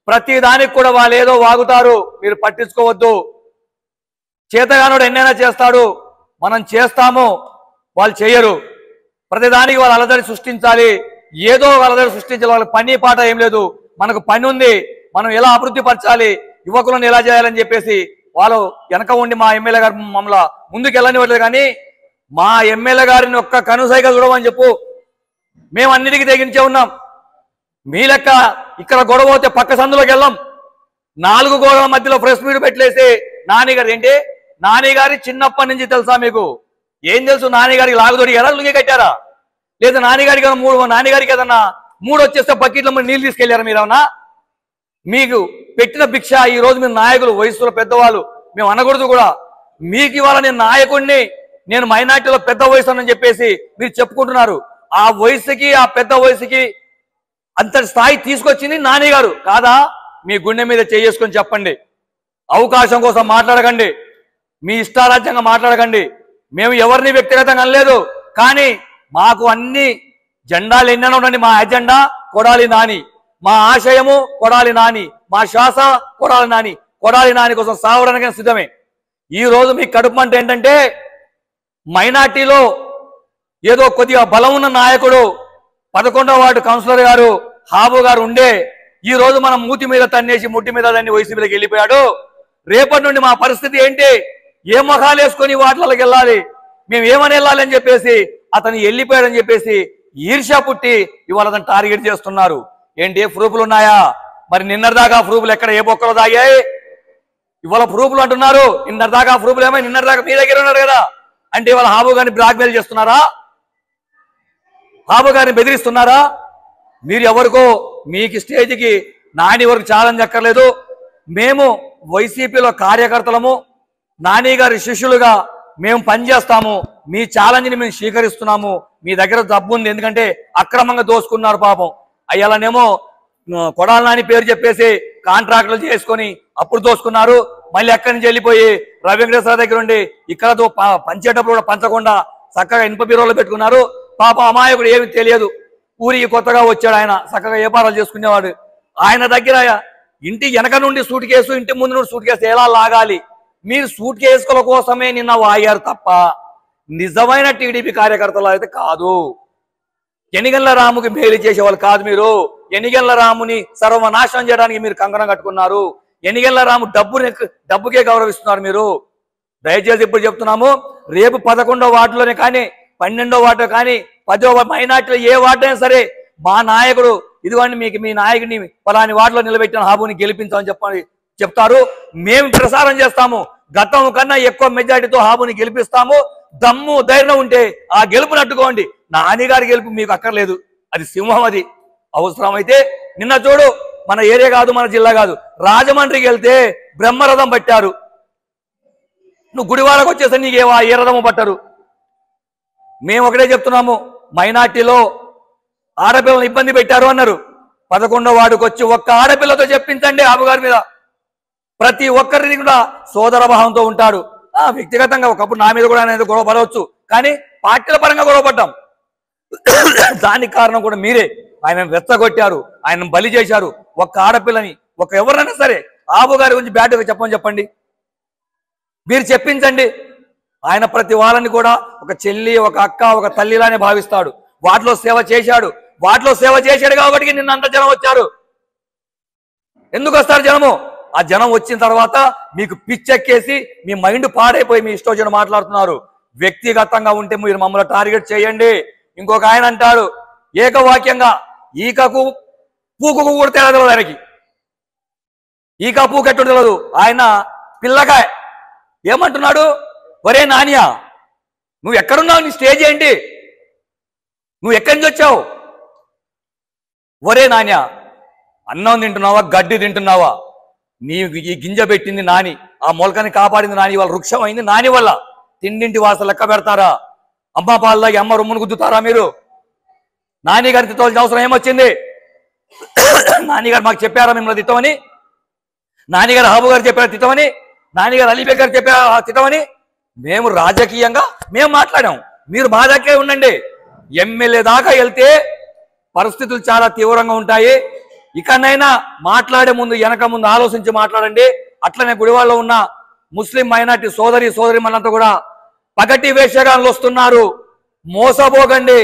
ప్రతి దానికి కూడా వాళ్ళు ఏదో వాగుతారు, మీరు పట్టించుకోవద్దు. చేతగానుడు ఎన్నైనా చేస్తాడు, మనం చేస్తాము, వాళ్ళు చేయరు. ప్రతిదానికి వాళ్ళు అలజడి సృష్టించాలి, ఏదో అలజడి సృష్టించాలి. వాళ్ళకి పని పాట ఏం లేదు, మనకు పని ఉంది, మనం ఎలా అభివృద్ధి పరచాలి, యువకులను ఎలా చేయాలని చెప్పేసి వాళ్ళు వెనక ఉండి మా ఎమ్మెల్యే గారు మమ్మల్ని ముందుకు వెళ్ళనివ్వట్లేదు. కానీ మా ఎమ్మెల్యే గారిని ఒక్క కనుసైగా చూడమని చెప్పు, మేము అన్నిటికీ తెగించే ఉన్నాం. మీ లెక్క ఇక్కడ గొడవ పోతే పక్క సందులోకి వెళ్ళాం. 4 గోడల మధ్యలో ప్రెస్ మీట్ పెట్టలేసి నాని గారు ఏంటి, నాని గారి చిన్నప్పటి నుంచి తెలుసా మీకు? ఏం తెలుసు? నాని గారికి లాగుదొడిగారా, లుంగి కట్టారా? లేదా నాన్నగారికి ఏదన్నా మూడు వచ్చేస్తే బకెట్లో నీళ్ళు తీసుకెళ్లారా మీరేమన్నా? మీకు పెట్టిన భిక్ష ఈ రోజు మీరు నాయకులు, వయసులో పెద్దవాళ్ళు, మేము అనకూడదు కూడా. మీకు ఇవాళ నేను నాయకుడిని, నేను మైనార్టీలో పెద్ద వయసు అని చెప్పేసి మీరు చెప్పుకుంటున్నారు. ఆ వయసుకి, ఆ పెద్ద వయసుకి అంత స్థాయి తీసుకొచ్చింది నాని గారు కాదా? మీ గుండె మీద చేసుకొని చెప్పండి. అవకాశం కోసం మాట్లాడకండి, మీ ఇష్టారాజ్యంగా మాట్లాడకండి. మేము ఎవరిని వ్యక్తిగతంగా అనలేదు, కానీ మాకు అన్ని జెండాలు ఎన్నైనా ఉండండి. మా ఎజెండా కొడాలి నాని, మా ఆశయము కొడాలి నాని, మా శ్వాస కొడాలి నాని. కొడాలి నాని కోసం సావడానికి సిద్ధమే. ఈ రోజు మీ కడుపు మంట ఏంటంటే, మైనార్టీలో ఏదో కొద్దిగా బలం ఉన్న నాయకుడు 11వ వార్డు కౌన్సిలర్ గారు హాబు గారు ఉండే ఈ రోజు మనం మూతి మీద తన్నేసి ముట్టి మీద దాన్ని వైసీపీలోకి వెళ్ళిపోయాడు. రేపటి నుండి మా పరిస్థితి ఏంటి? ఏ మొఖాలు వేసుకొని వాటిలోకి వెళ్ళాలి, మేము ఏమని వెళ్ళాలి అని చెప్పేసి అతను వెళ్ళిపోయాడని చెప్పేసి ఈర్ష్య పుట్టి ఇవాళ అతను టార్గెట్ చేస్తున్నారు. ఏంటి ప్రూఫ్లు ఉన్నాయా? మరి నిన్నటిదాకా ప్రూఫ్లు ఎక్కడ, ఏ బొక్కలు తాగాయి? ఇవాళ ప్రూఫ్లు అంటున్నారు. నిన్నటిదాకా ప్రూఫ్లు ఏమై, నిన్నటిదాకా మీ దగ్గర ఉన్నారు కదా. అంటే ఇవాళ హాబు గారిని బ్లాక్మెయిల్ చేస్తున్నారా? హాబు గారిని బెదిరిస్తున్నారా? మీరు ఎవరికో మీకు స్టేజ్కి నాని వరకు ఛాలెంజ్ అక్కర్లేదు. మేము వైసీపీలో కార్యకర్తలము, నాని గారి శిష్యులుగా మేము పనిచేస్తాము. మీ ఛాలెంజ్ని మేము స్వీకరిస్తున్నాము. మీ దగ్గర డబ్బు ఉంది, ఎందుకంటే అక్రమంగా దోసుకున్నారు పాపం. అయ్యాలనేమో కొడాలి నాని పేరు చెప్పేసి కాంట్రాక్టులు చేసుకొని అప్పుడు దోసుకున్నారు. మళ్ళీ ఎక్కడి నుంచి వెళ్ళిపోయి రవింకటేశ్వర దగ్గర ఉండి ఇక్కడ పంచేటప్పుడు కూడా పంచకుండా చక్కగా ఇనుప బీరోలో పెట్టుకున్నారు. పాప అమాయకుడు ఏమి తెలియదు, ఊరికి కొత్తగా వచ్చాడు ఆయన, చక్కగా వ్యాపారాలు చేసుకునేవాడు. ఆయన దగ్గర ఇంటి వెనక నుండి సూట్ కేసు, ఇంటి ముందు నుండి సూట్ కేసు ఎలా లాగాలి, మీరు సూట్ కేసుల కోసమే నిన్న వాయారు తప్ప నిజమైన టీడీపీ కార్యకర్తలు అయితే కాదు. ఎనిగండ్ల రాముకి మేలు చేసేవాళ్ళు కాదు మీరు. ఎనిగండ్ల రాముని సర్వనాశనం చేయడానికి మీరు కంకణం కట్టుకున్నారు. ఎనిగండ్ల రాము డబ్బుకే గౌరవిస్తున్నారు మీరు. దయచేసి ఇప్పుడు చెప్తున్నాము, రేపు 11వ వార్డులోనే కానీ, 12వ వార్డు కానీ, 10వ మైనార్టీలో ఏ వార్డు అయినా సరే మా నాయకుడు ఇదిగోండి మీకు మీ నాయకుడిని పలాని వార్డులో నిలబెట్టిన హాబుని గెలిపించామని చెప్తారు. మేము ప్రసారం చేస్తాము. గతం కన్నా ఎక్కువ మెజార్టీతో హాబుని గెలిపిస్తాము. దమ్ము ధైర్యం ఉంటే ఆ గెలుపుని అడ్డుకోండి. నాని గారి గెలుపు మీకు అక్కర్లేదు, అది సింహం. అది అవసరమైతే నిన్న చూడు, మన ఏరియా కాదు, మన జిల్లా కాదు, రాజమండ్రికి వెళ్తే బ్రహ్మరథం పట్టారు. నువ్వు గుడివాడకు వచ్చేస్తే నీకు ఏ రథము పట్టరు. మేము ఒకటే చెప్తున్నాము, మైనార్టీలో ఆడపిల్లలను ఇబ్బంది పెట్టారు అన్నారు. 11వ వార్డుకు వచ్చి ఒక్క ఆడపిల్లతో చెప్పించండి హాబు గారి మీద. ప్రతి ఒక్కరిని కూడా సోదర భావంతో ఉంటాడు. వ్యక్తిగతంగా ఒకప్పుడు నా మీద కూడా అనేది గొడవ పడవచ్చు, కానీ పార్టీల పరంగా గొడవ పడ్డాం. దానికి కారణం కూడా మీరే. ఆయన రెచ్చగొట్టారు, ఆయన బలి చేశారు. ఒక్క ఆడపిల్లని, ఎవరైనా సరే హాబు గారి గురించి బ్యాడ్గా చెప్పండి, మీరు చెప్పించండి. ఆయన ప్రతి వాళ్ళని కూడా ఒక చెల్లి, ఒక అక్క, ఒక తల్లిలానే భావిస్తాడు. వాటిలో సేవ చేశాడు కాబట్టి నిన్న అంత జనం వచ్చారు. ఎందుకు వస్తారు జనము? ఆ జనం వచ్చిన తర్వాత మీకు పిచ్చెక్కేసి మీ మైండ్ పాడైపోయి మీ ఇష్టం మాట్లాడుతున్నారు. వ్యక్తిగతంగా ఉంటే మీరు మమ్మల్ని టార్గెట్ చేయండి. ఇంకొక ఆయన అంటాడు ఏకవాక్యంగా, ఈకకు పూకు కూడా తెలియదు ఆయనకి, ఈక పూకు ఎట్టు తెలియదు. ఆయన పిల్లకాయ ఏమంటున్నాడు, ఒరే నానియా నువ్వు ఎక్కడున్నావు, నీ స్టేజ్ ఏంటి? నువ్వు ఎక్కడి నుంచి వచ్చావు? ఒరే నాన్య, అన్నం తింటున్నావా గడ్డి తింటున్నావా? నీ ఈ గింజ పెట్టింది నాని, ఆ మొలకని కాపాడింది నాని, వాళ్ళ వృక్షం అయింది నాని వల్ల. తిండింటి వాసన లెక్క పెడతారా? అమ్మ పాలకి అమ్మ రొమ్మును గుద్దుతారా మీరు? నాని గారి తిట్టవలసిన అవసరం ఏమొచ్చింది? నానిగారు మాకు చెప్పారా మిమ్మల్ని తిట్టమని? నానిగారు హాబు గారు చెప్పారా తిట్టమని? నానిగారు అలీబేగ్ గారు చెప్పారా తిట్టమని? మేము రాజకీయంగా మేము మాట్లాడాం, మీరు మా దగ్గరే ఉండండి. ఎమ్మెల్యే దాకా వెళ్తే పరిస్థితులు చాలా తీవ్రంగా ఉంటాయి. ఇకనైనా మాట్లాడే ముందు వెనక ముందు ఆలోచించి మాట్లాడండి. అట్లనే గుడివాడలో ఉన్న ముస్లిం మైనార్టీ సోదరి మనంతా కూడా పగటి వేషగాళ్ళు వస్తున్నారు, మోసపోకండి.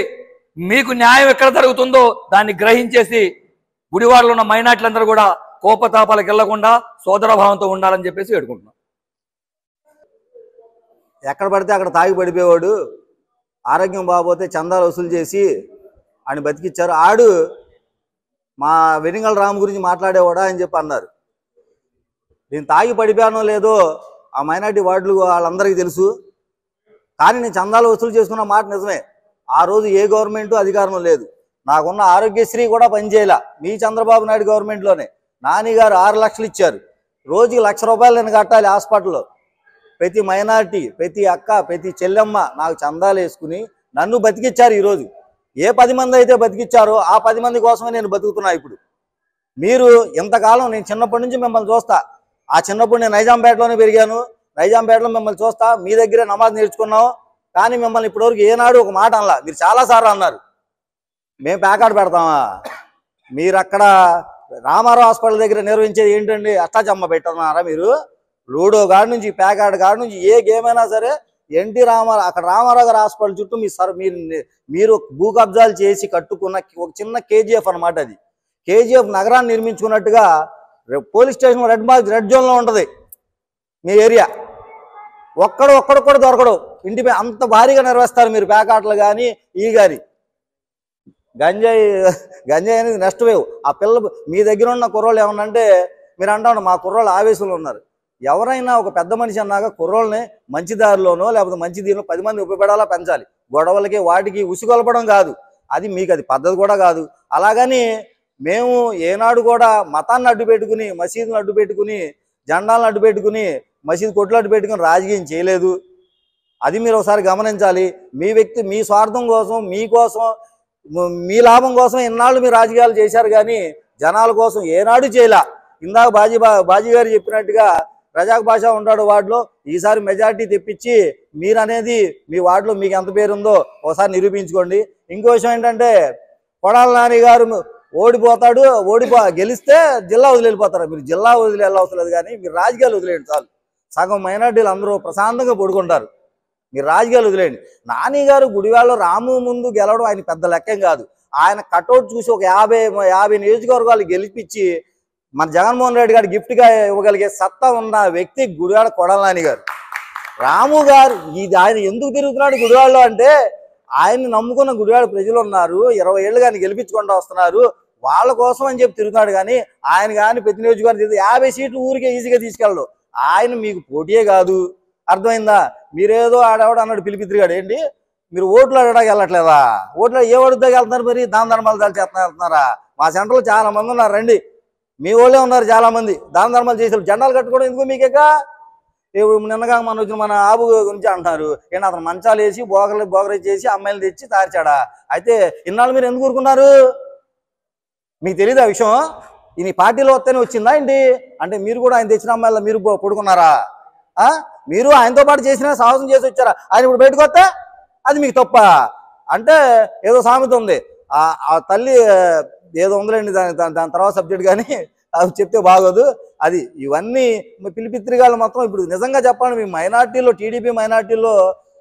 మీకు న్యాయం ఎక్కడ జరుగుతుందో దాన్ని గ్రహించేసి గుడివాడలో ఉన్న మైనార్టీలందరూ కూడా కోపతాపాలకు వెళ్లకుండా సోదరభావంతో ఉండాలని చెప్పేసి వేడుకుంటున్నాం. ఎక్కడ పడితే అక్కడ తాగి పడిపోయేవాడు, ఆరోగ్యం బాగోతే చందాలు వసూలు చేసి ఆయన బతికిచ్చారు. ఆడు మా వెనిగల రాము గురించి మాట్లాడేవాడా అని చెప్పి అన్నారు. నేను తాగి పడిపోయానో లేదో ఆ మైనార్టీ వార్డులు వాళ్ళందరికీ తెలుసు. కానీ నేను చందాలు వసూలు చేసుకున్న మాట నిజమే. ఆ రోజు ఏ గవర్నమెంట్ అధికారంలో లేదు, నాకున్న ఆరోగ్యశ్రీ కూడా పనిచేయాల. మీ చంద్రబాబు నాయుడు గవర్నమెంట్లోనే నాని గారు 6 లక్షలు ఇచ్చారు. రోజుకి ₹1,00,000 నేను కట్టాలి హాస్పిటల్లో. ప్రతి మైనార్టీ, ప్రతి అక్క, ప్రతి చెల్లెమ్మ నాకు చందాలు వేసుకుని నన్ను బతికిచ్చారు. ఈరోజు ఏ 10 మంది అయితే బతికిచ్చారో ఆ 10 మంది కోసమే నేను బతుకుతున్నా. ఇప్పుడు మీరు ఇంతకాలం నేను చిన్నప్పటి నుంచి మిమ్మల్ని చూస్తా. ఆ చిన్నప్పుడు నేను నైజాంపేటలోనే పెరిగాను. నైజాంపేటలో మిమ్మల్ని చూస్తా, మీ దగ్గరే నమాజ్ నేర్చుకున్నాం. కానీ మిమ్మల్ని ఇప్పటివరకు ఏనాడు ఒక మాట అనలా. మీరు చాలాసార్లు అన్నారు మేము ప్యాకార్డు పెడతామా, మీరు అక్కడ రామారావు హాస్పిటల్ దగ్గర నిర్వహించేది ఏంటండి, అష్టాచమ్మ పెట్టున్నారా మీరు? లూడో గాడి నుంచి ప్యాకార్డు గాడి నుంచి ఏ గేమ్ అయినా సరే ఎన్టీ రామారావు అక్కడ రామారావు గారి హాస్పిటల్ చుట్టూ మీరు భూ కబ్జాలు చేసి కట్టుకున్న ఒక చిన్న కేజీఎఫ్ అనమాట. అది కేజీఎఫ్ నగరాన్ని నిర్మించుకున్నట్టుగా పోలీస్ స్టేషన్ రెడ్ జోన్లో ఉంటుంది మీ ఏరియా. ఒక్కడు కూడా దొరకడు. ఇంటిపై అంత భారీగా నిర్వహిస్తారు మీరు ప్యాకాట్లు. కానీ ఈ గారి గంజాయి అనేది నెక్స్ట్ వేవ్. ఆ పిల్లలు మీ దగ్గర ఉన్న కుర్రోళ్ళు ఏమన్నంటే మీరు అంటాను మా కుర్రోళ్ళు ఆవేశంలో ఉన్నారు. ఎవరైనా ఒక పెద్ద మనిషి అన్నాక కుర్రోళ్ళని మంచి దారిలోనో లేకపోతే మంచి దీనిలో 10 మంది ఉపయోగపడాలా పెంచాలి. గొడవలకి వాటికి ఉసిగొలపడం కాదు, అది మీకు అది పద్ధతి కూడా కాదు. అలాగని మేము ఏనాడు కూడా మతాన్ని అడ్డు పెట్టుకుని, మసీదులను అడ్డు పెట్టుకుని, జెండాలను అడ్డు పెట్టుకుని, మసీదు కొట్లు అడ్డు పెట్టుకుని రాజకీయం చేయలేదు. అది మీరు ఒకసారి గమనించాలి. మీ స్వార్థం కోసం, మీకోసం, మీ లాభం కోసం ఇన్నాళ్ళు మీరు రాజకీయాలు చేశారు కానీ జనాల కోసం ఏనాడు చేయలే. ఇందాక బాజీ గారు చెప్పినట్టుగా రజాక్ బాషా ఉంటాడు వార్డులో. ఈసారి మెజార్టీ తెప్పించి మీరు అనేది మీ వార్డులో మీకు ఎంత పేరుందో ఒకసారి నిరూపించుకోండి. ఇంకో విషయం ఏంటంటే కొడాల నాని గారు ఓడిపోతాడు, గెలిస్తే జిల్లా వదిలి వెళ్ళిపోతారు. మీరు జిల్లా వదిలి వెళ్ళవసరం లేదు కానీ మీరు రాజకీయాలు వదిలేయండి చాలు. సగం మైనార్టీలు అందరూ ప్రశాంతంగా పడుకుంటారు. మీరు రాజకీయాలు వదిలేయండి. నాని గారు గుడివాడలో రాము ముందు గెలవడం ఆయన పెద్ద లెక్కేం కాదు. ఆయన కట్అవుట్ చూసి ఒక 50 నియోజకవర్గాలు గెలిపించి మన జగన్మోహన్ రెడ్డి గారు గిఫ్ట్గా ఇవ్వగలిగే సత్తా ఉన్న వ్యక్తి గుడివాడ కొడాల నాని గారు. రాము గారు ఆయన ఎందుకు తిరుగుతున్నాడు గుడివాడలో అంటే ఆయన్ని నమ్ముకున్న గుడివాడ ప్రజలు ఉన్నారు. 20 ఏళ్ళు కానీ గెలిపించుకుంటూ వస్తున్నారు. వాళ్ళ కోసం అని చెప్పి తిరుగుతున్నాడు. కానీ ఆయన కానీ ప్రతి నియోజకవర్గం 50 సీట్లు ఊరికే ఈజీగా తీసుకెళ్ళడు. ఆయన మీకు పోటీయే కాదు. అర్థమైందా? మీరేదో ఆడవాడు అన్నాడు పిలిపిత్రిగాడు. ఏంటి మీరు ఓట్లు అడగడానికి వెళ్ళట్లేదా? ఓట్లు ఏ ఓటుదాకా వెళ్తున్నారు? మరి దాన ధర్మాలు వెళ్తున్నారా? మా సెంటర్లో చాలా మంది ఉన్నారు, రండి. మీ వాళ్ళే ఉన్నారు చాలా మంది దాన ధర్మాలు చేసారు. జెండాలు కట్టుకోవడం ఎందుకు మీకేక? నిన్నగా మన ఆబు గురించి అంటున్నారు. ఏంటి అతను మంచాలు వేసి బోగరేజ్ చేసి అమ్మాయిలు తెచ్చి తార్చాడా? అయితే ఇన్నాళ్ళు మీరు ఎందుకు ఊరుకున్నారు? మీకు తెలియదు ఆ విషయం? ఈ పార్టీలో వస్తేనే వచ్చిందా ఏంటి? అంటే మీరు కూడా ఆయన తెచ్చిన అమ్మాయిలో మీరు పడుకున్నారా? మీరు ఆయనతో పాటు చేసిన సాహసం చేసి వచ్చారా? ఆయన ఇప్పుడు బయటకు వస్తే అది మీకు తప్ప? అంటే ఏదో సామెత ఉంది, ఆ తల్లి ఏదో ఉందిలేండి, దాని తర్వాత సబ్జెక్ట్. కానీ అవి చెప్తే బాగోదు. అది ఇవన్నీ పిలిపిత్రిగాళ్ళు మొత్తం. ఇప్పుడు నిజంగా చెప్పండి, మీ మైనార్టీలో టీడీపీ మైనార్టీలో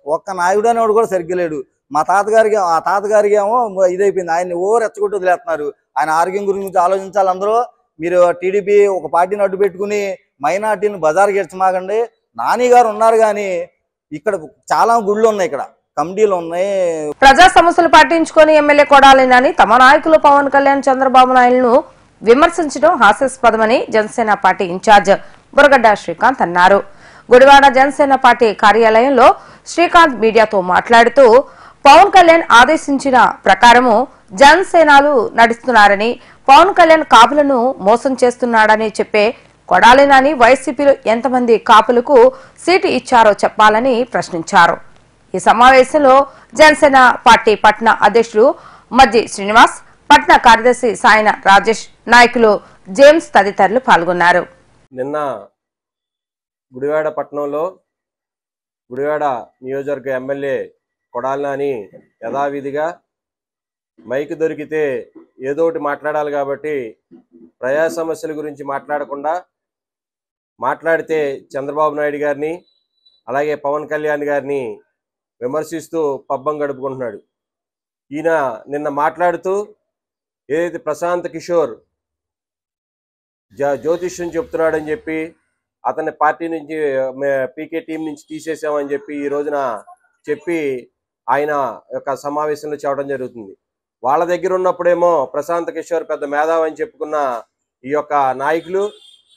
ఒక్క నాయుడు అనేవాడు కూడా సరిగ్గా లేడు. మా తాతగారికి ఏమో ఇదైపోయింది. ఆయన్ని రెచ్చగొట్టి వదిలేస్తున్నారు. ఆయన ఆరోగ్యం గురించి ఆలోచించాలి అందరూ. మీరు టీడీపీ ఒక పార్టీని అడ్డు పెట్టుకుని మైనార్టీని బజార్కి ఎచ్చమాకండి. నాని గారు ఉన్నారు కానీ ఇక్కడ చాలా గుళ్ళు ఉన్నాయి, ఇక్కడ కమిటీలు ఉన్నాయి. ప్రజా సమస్యలు పట్టించుకొని ఎమ్మెల్యే కొడాలి నాని తమ నాయకులు పవన్ కళ్యాణ్, చంద్రబాబు నాయుడును విమర్శించడం హాస్యాస్పదమని జనసేన పార్టీ ఇన్ఛార్జ్ బురగడ్డ శ్రీకాంత్ అన్నారు. గుడివాడ జనసేన పార్టీ కార్యాలయంలో శ్రీకాంత్ మీడియాతో మాట్లాడుతూ పవన్ కళ్యాణ్ ఆదేశించిన ప్రకారము జనసేనాలు నడుస్తున్నారని, పవన్ కళ్యాణ్ కాపులను మోసం చేస్తున్నాడని చెప్పే కొడాలి నాని వైసీపీలో ఎంతమంది కాపులకు సీటు ఇచ్చారో చెప్పాలని ప్రశ్నించారు. ఈ సమావేశంలో జనసేన పార్టీ పట్న అధ్యక్షుడు మజ్జి శ్రీనివాస్, పట్న కార్యదర్శి సాయన రాజేష్, నాయకులు జేమ్స్ తదితరులు పాల్గొన్నారు. నిన్న గుడివాడ పట్టణంలో గుడివాడ నియోజకవర్గ ఎమ్మెల్యే కొడాలి నాని యథావిధిగా మైక్ దొరికితే ఏదో ఒకటి మాట్లాడాలి కాబట్టి ప్రజా సమస్యల గురించి మాట్లాడకుండా మాట్లాడితే చంద్రబాబు నాయుడు గారిని అలాగే పవన్ కళ్యాణ్ గారిని విమర్శిస్తూ పబ్బం గడుపుకుంటున్నాడు. ఈయన నిన్న మాట్లాడుతూ ఏదైతే ప్రశాంత్ కిషోర్ జ్యోతిష్యం చెప్తున్నాడని చెప్పి అతన్ని పార్టీ నుంచి పీకే టీం నుంచి తీసేసామని చెప్పి ఈ రోజున చెప్పి ఆయన యొక్క సమావేశంలో చెప్పడం జరుగుతుంది. వాళ్ళ దగ్గర ఉన్నప్పుడేమో ప్రశాంత్ కిషోర్ పెద్ద మేధావి అని చెప్పుకున్న ఈ యొక్క నాయకులు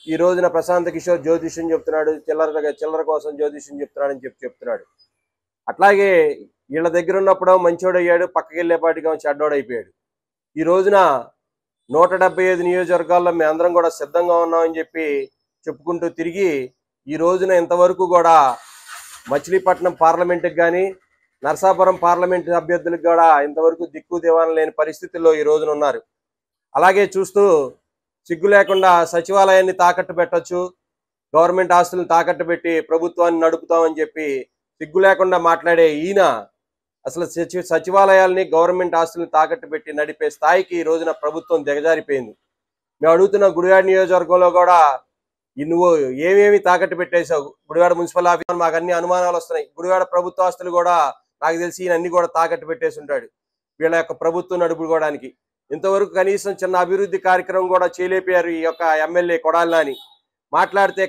ఈ రోజున ప్రశాంత్ కిషోర్ జ్యోతిష్యం చెప్తున్నాడు, చిల్లర కోసం జ్యోతిష్యం చెప్తున్నాడని చెప్తున్నాడు. అట్లాగే వీళ్ళ దగ్గర ఉన్నప్పుడు మంచోడయ్యాడు, పక్కకి వెళ్ళేపాటిగా చెడ్డోడైపోయాడు. ఈ రోజున 175 నియోజకవర్గాల్లో మేము అందరం కూడా సిద్ధంగా ఉన్నామని చెప్పి చెప్పుకుంటూ తిరిగి ఈ రోజున ఇంతవరకు కూడా మచిలీపట్నం పార్లమెంటుకి కానీ నరసాపురం పార్లమెంటు అభ్యర్థులకు కూడా ఇంతవరకు దిక్కు దివాణం లేని పరిస్థితుల్లో ఈ రోజున ఉన్నారు. అలాగే చూస్తూ సిగ్గు లేకుండా సచివాలయాన్ని తాకట్టు పెట్టచ్చు, గవర్నమెంట్ ఆస్తులను తాకట్టు పెట్టి ప్రభుత్వాన్ని నడుపుతామని చెప్పి సిగ్గు లేకుండా మాట్లాడే ఈయన అసలు సచివాలయాల్ని గవర్నమెంట్ ఆస్తులను తాకట్టు పెట్టి నడిపే స్థాయికి ఈ రోజున ప్రభుత్వం దిగజారిపోయింది. మేము అడుగుతున్న గుడివాడ నియోజకవర్గంలో కూడా నువ్వు ఏమేమి తాకట్టు పెట్టేశావు, గుడివాడ మున్సిపల్ ఆఫీస్ మాకు అన్ని అనుమానాలు వస్తున్నాయి. గుడివాడ ప్రభుత్వ ఆస్తులు కూడా నాకు తెలిసి ఈయన అన్ని కూడా తాకట్టు పెట్టేసి ఉంటాడు వీళ్ళ యొక్క ప్రభుత్వం నడుపుకోవడానికి. ఇంతవరకు కనీసం చిన్న అభివృద్ధి కార్యక్రమం కూడా చేయలేపారు ఈ యొక్క ఎమ్మెల్యే కొడాలి నాని. మాట్లాడితే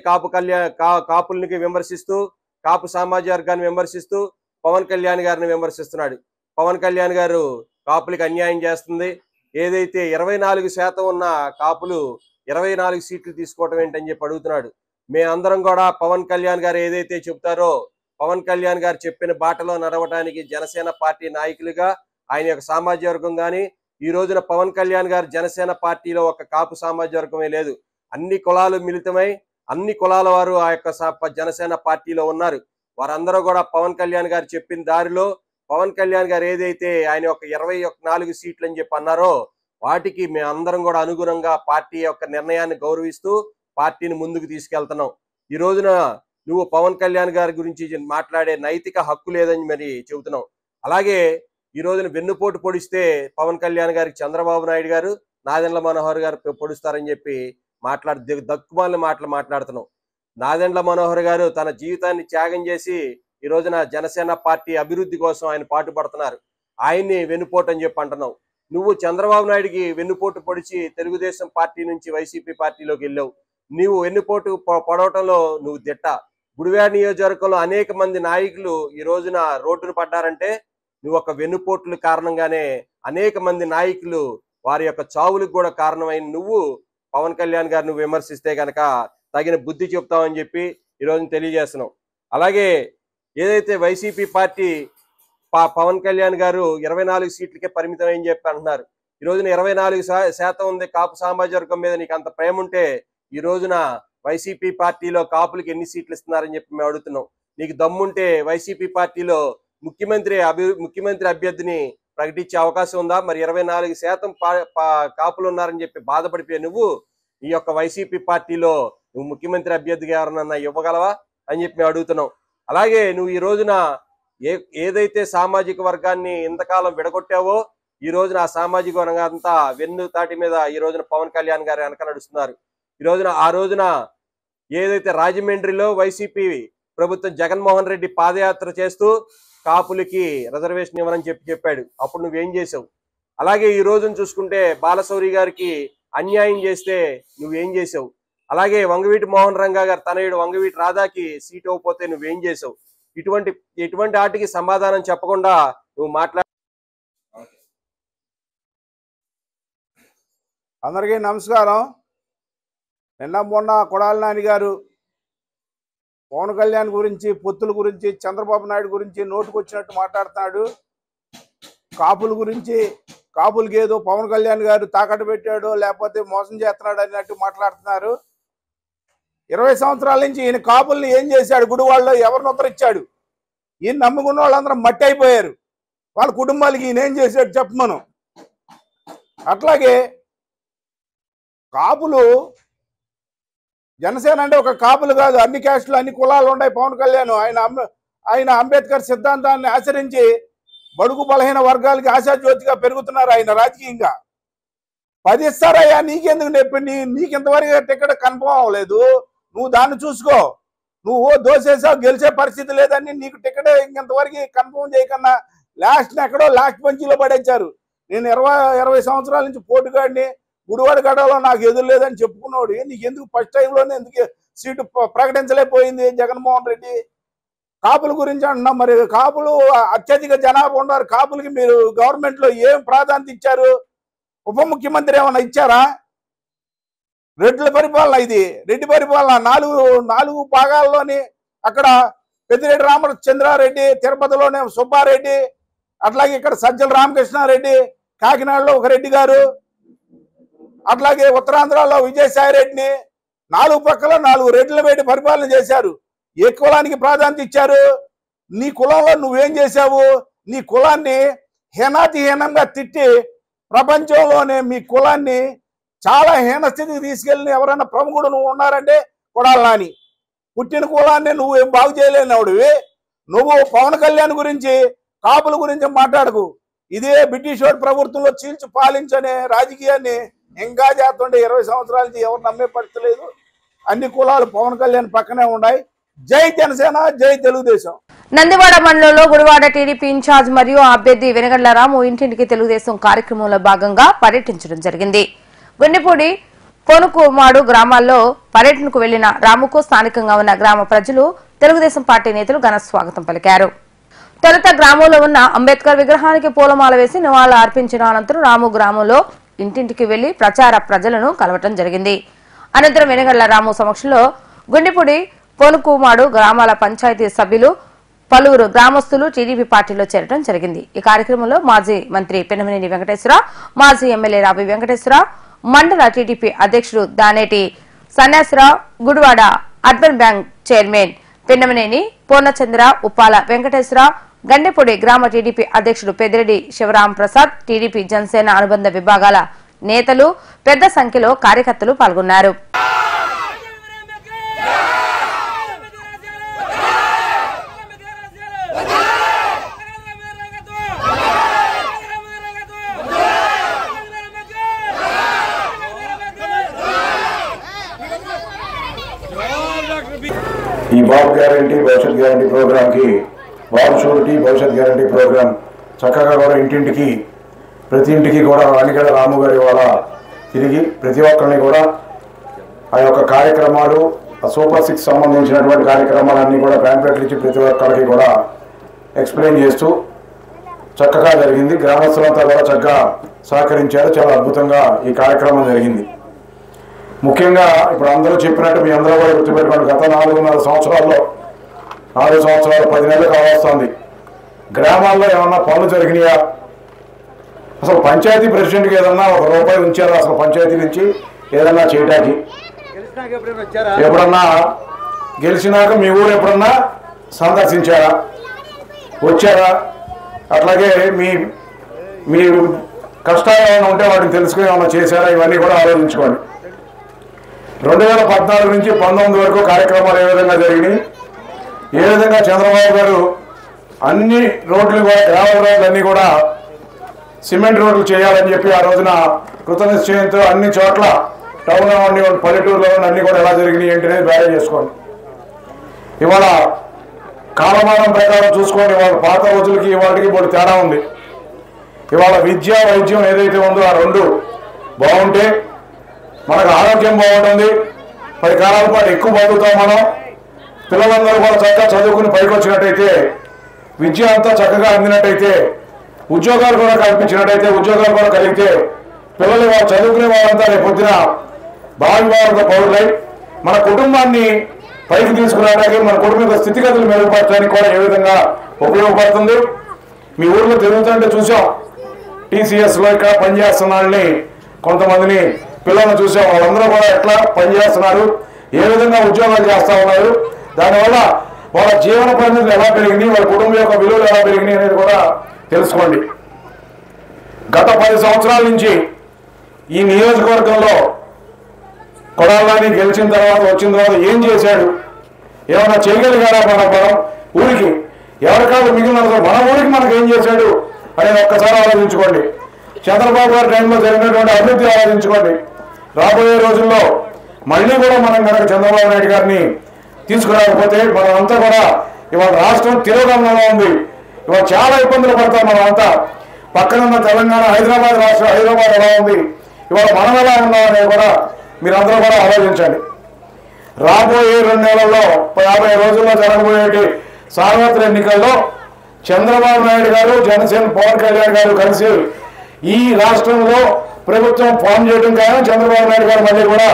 కాపుల్ని విమర్శిస్తూ, కాపు సామాజిక వర్గాన్ని విమర్శిస్తూ పవన్ కళ్యాణ్ గారిని విమర్శిస్తున్నాడు. పవన్ కళ్యాణ్ గారు కాపులకి అన్యాయం చేస్తుంది, ఏదైతే 24% ఉన్న కాపులు 24 సీట్లు తీసుకోవటం ఏంటని చెప్పి అడుగుతున్నాడు. మేమందరం కూడా పవన్ కళ్యాణ్ గారు ఏదైతే చెప్తారో పవన్ కళ్యాణ్ గారు చెప్పిన బాటలో నడవడానికి జనసేన పార్టీ నాయకులుగా ఆయన యొక్క సామాజిక వర్గం కానీ ఈ రోజున పవన్ కళ్యాణ్ గారు జనసేన పార్టీలో ఒక కాపు సామాజిక వర్గమే లేదు, అన్ని కులాలు మిళితమై అన్ని కులాల వారు ఆ యొక్క జనసేన పార్టీలో ఉన్నారు. వారందరూ కూడా పవన్ కళ్యాణ్ గారు చెప్పిన దారిలో పవన్ కళ్యాణ్ గారు ఏదైతే ఆయన ఒక 24 సీట్లు అని చెప్పి అన్నారో వాటికి మేమందరం కూడా అనుగుణంగా పార్టీ యొక్క నిర్ణయాన్ని గౌరవిస్తూ పార్టీని ముందుకు తీసుకెళ్తున్నాం. ఈ రోజున నువ్వు పవన్ కళ్యాణ్ గారి గురించి మాట్లాడే నైతిక హక్కు లేదని మరి చెబుతున్నావు. అలాగే ఈ రోజున వెన్నుపోటు పొడిస్తే పవన్ కళ్యాణ్ గారికి చంద్రబాబు నాయుడు గారు నాదెండ్ల మనోహర్ గారు పొడుస్తారని చెప్పి దక్కుమాలిన మాటలు మాట్లాడుతున్నావు. నాదెండ్ల మనోహర్ గారు తన జీవితాన్ని త్యాగం చేసి ఈ రోజున జనసేన పార్టీ అభివృద్ధి కోసం ఆయన పాటుపడుతున్నారు. ఆయన్ని వెన్నుపోటు అని చెప్పి అంటున్నావు. నువ్వు చంద్రబాబు నాయుడికి వెన్నుపోటు పొడిచి తెలుగుదేశం పార్టీ నుంచి వైసీపీ పార్టీలోకి వెళ్ళావు. నీవు వెన్నుపోటు పొడవటంలో నువ్వు దిట్ట. గుడివాడ నియోజకవర్గంలో అనేక మంది నాయకులు ఈ రోజున రోడ్డును పడ్డారంటే నువ్వు ఒక వెన్నుపోట్ల కారణంగానే అనేక మంది నాయకులు వారి యొక్క చావులకు కూడా కారణమైన నువ్వు పవన్ కళ్యాణ్ గారిని విమర్శిస్తే కనుక తగిన బుద్ధి చెప్తామని చెప్పి ఈ రోజున తెలియజేస్తున్నావు. అలాగే ఏదైతే వైసీపీ పార్టీ పవన్ కళ్యాణ్ గారు 24 సీట్లకే పరిమితం అని చెప్పి అంటున్నారు. ఈ రోజున 24% ఉంది కాపు సామాజిక వర్గం మీద నీకు అంత ప్రేమ ఉంటే ఈ రోజున వైసీపీ పార్టీలో కాపులకి ఎన్ని సీట్లు ఇస్తున్నారని చెప్పి మేము అడుగుతున్నాం. నీకు దమ్ముంటే వైసీపీ పార్టీలో ముఖ్యమంత్రి అభ్యర్థిని ప్రకటించే అవకాశం ఉందా? మరి 24% కాపులు ఉన్నారని చెప్పి బాధపడిపోయే నువ్వు ఈ యొక్క వైసీపీ పార్టీలో నువ్వు ముఖ్యమంత్రి అభ్యర్థిగా ఎవరన్నా ఇవ్వగలవా అని చెప్పి మేము అడుగుతున్నాం. అలాగే నువ్వు ఈ రోజున ఏదైతే సామాజిక వర్గాన్ని ఇంతకాలం విడగొట్టావో ఈ రోజున ఆ సామాజిక వర్గం అంతా వెన్ను తాటి మీద ఈ రోజున పవన్ కళ్యాణ్ గారు వెనక నడుస్తున్నారు. ఈ రోజున ఆ రోజున ఏదైతే రాజమండ్రిలో వైసీపీ ప్రభుత్వం జగన్మోహన్ రెడ్డి పాదయాత్ర చేస్తూ కాపులకి రిజర్వేషన్ ఇవ్వనని చెప్పాడు. అప్పుడు నువ్వేం చేసావు? అలాగే ఈ రోజున చూసుకుంటే బాలశౌరి గారికి అన్యాయం చేస్తే నువ్వేం చేసావు? అలాగే వంగవీటి మోహన్ రంగా గారు తనయుడు వంగవీటి రాధాకి సీట్ ఇవ్వకపోతే నువ్వేం చేసావు? ఎటువంటి వాటికి సమాధానం చెప్పకుండా నువ్వు అందరికీ నమస్కారం. నిన్న మొన్న కొడాలి నాని గారు పవన్ కళ్యాణ్ గురించి, పొత్తుల గురించి, చంద్రబాబు నాయుడు గురించి నోటుకొచ్చినట్టు మాట్లాడుతున్నాడు. కాపుల గురించి కాపులకి ఏదో పవన్ కళ్యాణ్ గారు తాకట్టు పెట్టాడో లేకపోతే మోసం చేస్తున్నాడు అన్నట్టు మాట్లాడుతున్నారు. 20 సంవత్సరాల నుంచి ఈయన కాపుల్ని ఏం చేశాడు? గుడివాడలో ఎవరిని ఉత్తరిచ్చాడు? ఈయన నమ్ముకున్న వాళ్ళందరూ మట్టి అయిపోయారు. వాళ్ళ కుటుంబాలకి ఈయన ఏం చేశాడు చెప్పమను. అట్లాగే కాపులు, జనసేన అంటే ఒక కాపులు కాదు, అన్ని క్యాస్టులు అన్ని కులాలు ఉన్నాయి. పవన్ కళ్యాణ్ ఆయన అంబేద్కర్ సిద్ధాంతాన్ని ఆచరించి బడుగు బలహీన వర్గాలకి ఆశాజ్యోతిగా పెరుగుతున్నారు ఆయన రాజకీయంగా. 10 ఇస్తారయ్యా, నీకెందుకు నొప్పి? నీకు ఇంతవరకు టికెట్ కన్ఫర్మ్ అవ్వలేదు, నువ్వు దాన్ని చూసుకో. నువ్వు దోసేసావు, గెలిచే పరిస్థితి లేదని నీకు టికెట్ ఇంకెంతవరకు కన్ఫర్మ్ చేయకన్నా ఎక్కడో లాస్ట్ బెంచీలో పడేచ్చారు. నేను 20 సంవత్సరాల నుంచి పోటుగాడిని, గుడివాడ గడవలో నాకు ఎదురు లేదని చెప్పుకున్నాడు. నీకు ఎందుకు ఫస్ట్ టైంలోనే ఎందుకు సీటు ప్రకటించలేకపోయింది జగన్మోహన్ రెడ్డి? కాపుల గురించి అంటున్నాం. మరి కాపులు అత్యధిక జనాభా ఉన్నారు. కాపులకి మీరు గవర్నమెంట్లో ఏం ప్రాధాన్యత ఇచ్చారు? ఉప ముఖ్యమంత్రి ఏమన్నా ఇచ్చారా? రెడ్ల పరిపాలన, ఇది రెడ్డి పరిపాలన. 4 భాగాల్లోని అక్కడ పెద్దిరెడ్డి రామచంద్రారెడ్డి, తిరుపతిలోనే సుబ్బారెడ్డి, అట్లాగే ఇక్కడ సజ్జల రామకృష్ణారెడ్డి, కాకినాడలో ఒక రెడ్డి గారు, అట్లాగే ఉత్తరాంధ్రలో విజయసాయి రెడ్డిని, 4 పక్కల 4 రెడ్ల పెట్టి పరిపాలన చేశారు. ఏ కులానికి ప్రాధాన్యత ఇచ్చారు? నీ కులంలో నువ్వేం చేశావు? నీ కులాన్ని హీనాతిహీనంగా తిట్టి ప్రపంచంలోనే మీ కులాన్ని చాలా హీనస్థితికి తీసుకెళ్ళిన ఎవరైనా ప్రముఖుడు నువ్వు ఉన్నారంటే కొడాలి నాని. పుట్టిన కులాన్ని నువ్వు ఏం బాగు చేయలేనివాడివి. నువ్వు పవన్ కళ్యాణ్ గురించి, కాపుల గురించి మాట్లాడకు. ఇదే బ్రిటిష్ వాడి ప్రభుత్వంలో చీల్చి పాలించనే రాజకీయాన్ని ఇంకా చేస్తుంటే 20 సంవత్సరాల నుంచి ఎవరు నమ్మే పరిస్థితి లేదు. అన్ని కులాలు పవన్ కళ్యాణ్ పక్కనే ఉన్నాయి. జై జనసేన, జై తెలుగుదేశం. నందివాడ మండలంలో గుడివాడ టీడీపీ ఇన్ఛార్జ్ మరియు అభ్యర్థి వెనగళ్ల రాము ఇంటింటికి తెలుగుదేశం కార్యక్రమంలో భాగంగా పర్యటించడం జరిగింది. గుండెపూడి, కొనుకుమాడు గ్రామాల్లో పర్యటనకు వెళ్లిన రాముకు స్థానికంగా ఉన్న గ్రామ ప్రజలు, తెలుగుదేశం పార్టీ నేతలు ఘన స్వాగతం పలికారు. తొలుత గ్రామంలో ఉన్న అంబేద్కర్ విగ్రహానికి పూలమాల వేసి నివాళులు అర్పించిన అనంతరం రాము గ్రామంలో ఇంటింటికి వెళ్లి ప్రజలను కలవటం జరిగింది. అనంతరం వెనగళ్ల రాము సమక్షంలో గుండెపూడి, కొనుకుమాడు గ్రామాల పంచాయతీ సభ్యులు, పలువురు గ్రామస్తులు టీడీపీ పార్టీలో చేరడం జరిగింది. ఈ కార్యక్రమంలో మాజీ మంత్రి పెన్నమనేని వెంకటేశ్వరరావు, మాజీ ఎమ్మెల్యే రావి వెంకటేశ్వరరావు, మండల టీడీపీ అధ్యక్షుడు Daneti Sanyasarao, Gudivada urban bank chairman Pennamaneni Purnachandra, Uppala Venkateswararao, Gandepudi గ్రామ టీడీపీ అధ్యక్షుడు పెద్దిరెడ్డి శివరాం ప్రసాద్, టీడీపీ జనసేన అనుబంధ విభాగాల నేతలు, పెద్ద సంఖ్యలో కార్యకర్తలు పాల్గొన్నారు. ఈ బాబు గ్యారంటీ భవిష్యత్ గ్యారంటీ ప్రోగ్రాంకి, బాబు షూరిటీ భవిష్యత్ గ్యారంటీ ప్రోగ్రాం చక్కగా కూడా ఇంటింటికి, ప్రతి ఇంటికి కూడా వెనగళ్ల రాము గారి వాళ్ళ తిరిగి ప్రతి ఒక్కరిని కూడా ఆ యొక్క కార్యక్రమాలు, సూపర్ 6 సంబంధించినటువంటి కార్యక్రమాలన్నీ కూడా ప్యాంప్లెట్లు ఇచ్చి ప్రతి ఒక్కరికి కూడా ఎక్స్ప్లెయిన్ చేస్తూ చక్కగా జరిగింది. గ్రామస్తులంతా కూడా చక్కగా సహకరించారు. చాలా అద్భుతంగా ఈ కార్యక్రమం జరిగింది. ముఖ్యంగా ఇప్పుడు అందరూ చెప్పినట్టు మీ అందరూ కూడా గుర్తుపెట్టుకోండి, గత 4.5 సంవత్సరాల్లో 4 సంవత్సరాలు 10 నెలలు కావస్తుంది. గ్రామాల్లో ఏమన్నా పనులు జరిగినాయా? అసలు పంచాయతీ ప్రెసిడెంట్కి ఏదన్నా ₹1 ఉంచారా అసలు పంచాయతీ నుంచి ఏదన్నా చేయటానికి? ఎప్పుడన్నా గెలిచినాక మీ ఊరు ఎప్పుడన్నా సందర్శించారా? వచ్చారా? అట్లాగే మీ కష్టాలు ఏమైనా ఉంటే వాటిని తెలుసుకుని ఏమైనా చేశారా? ఇవన్నీ కూడా ఆలోచించుకోండి. 2014 నుంచి 19 వరకు కార్యక్రమాలు ఏ విధంగా జరిగినాయి, ఏ విధంగా చంద్రబాబు గారు అన్ని రోడ్లు కూడా, గ్రామ రోడ్లన్నీ కూడా సిమెంట్ రోడ్లు చేయాలని చెప్పి ఆ రోజున కృత నిశ్చయంతో అన్ని చోట్ల టౌన్లో ఉండి, పల్లెటూరులో ఉండి అన్ని కూడా ఎలా జరిగినాయి ఏంటి అనేది బ్యారేజ్ చేసుకోండి. ఇవాళ కాలమానం ప్రకారం చూసుకోండి, ఇవాళ పాత రోజులకి ఇవాళకి ఇప్పుడు తేడా ఉంది. ఇవాళ విద్య, వైద్యం ఏదైతే ఉందో ఆ రెండు బాగుంటే మనకు ఆరోగ్యం బాగుంటుంది. 10 కాలాల పాటు ఎక్కువ బతుకుతాం మనం. పిల్లలందరూ కూడా చక్కగా చదువుకుని పైకి వచ్చినట్టయితే, విద్య అంతా చక్కగా అందినట్టయితే, ఉద్యోగాలు కూడా కల్పించినట్టయితే, ఉద్యోగాలు కూడా కలిగితే పిల్లలు వాళ్ళు చదువుకునే వాళ్ళంతా రేపు పొద్దున భావి భారత పౌరులై మన కుటుంబాన్ని పైకి తీసుకురావడానికి, మన కుటుంబ స్థితిగతులు మెరుగుపరచడానికి కూడా ఏ విధంగా ఉపయోగపడుతుంది. మీ ఊర్లో తిరుగుతుంటే చూసాం, టీసీఎస్లో ఇక్కడ పనిచేస్తున్న వాళ్ళని కొంతమందిని పిల్లల్ని చూసే వాళ్ళందరూ కూడా ఎట్లా పనిచేస్తున్నారు, ఏ విధంగా ఉద్యోగాలు చేస్తూ ఉన్నారు, దానివల్ల వాళ్ళ జీవన పరిస్థితులు ఎలా పెరిగినాయి, వాళ్ళ కుటుంబం యొక్క విలువలు ఎలా పెరిగినాయి అనేది కూడా తెలుసుకోండి. గత 10 సంవత్సరాల నుంచి ఈ నియోజకవర్గంలో కొడాలని గెలిచిన తర్వాత వచ్చిన తర్వాత ఏం చేశాడు, ఏమైనా చేయగలిగాడా, మనం ఊరికి ఎవరికాదు మిగిలిన మన ఊరికి మనకు ఏం చేశాడు అనేది ఒక్కసారి ఆలోచించుకోండి. చంద్రబాబు గారి టైంలో జరిగినటువంటి అభివృద్ధి ఆలోచించుకోండి. రాబోయే రోజుల్లో మళ్ళీ కూడా మనం కనుక చంద్రబాబు నాయుడు గారిని తీసుకురాకపోతే మనమంతా కూడా ఇవాళ రాష్ట్రం తిరోగమనంలో ఉంది. ఇవాళ చాలా ఇబ్బందులు పడతాం మనమంతా. పక్కనున్న తెలంగాణ, హైదరాబాద్ రాష్ట్రం, హైదరాబాద్ ఎలా ఉంది, ఇవాళ మనం ఎలా ఉన్నాం అనేది కూడా మీరందరూ కూడా ఆలోచించండి. రాబోయే 2 నెలల్లో 50 రోజుల్లో జరగబోయే సార్వత్రిక ఎన్నికల్లో చంద్రబాబు నాయుడు గారు, జనసేన పవన్ కళ్యాణ్ గారు కలిసి ఈ రాష్ట్రంలో ప్రభుత్వం ఫామ్ చేయడం ఖాయం. చంద్రబాబు నాయుడు గారు మళ్ళీ కూడా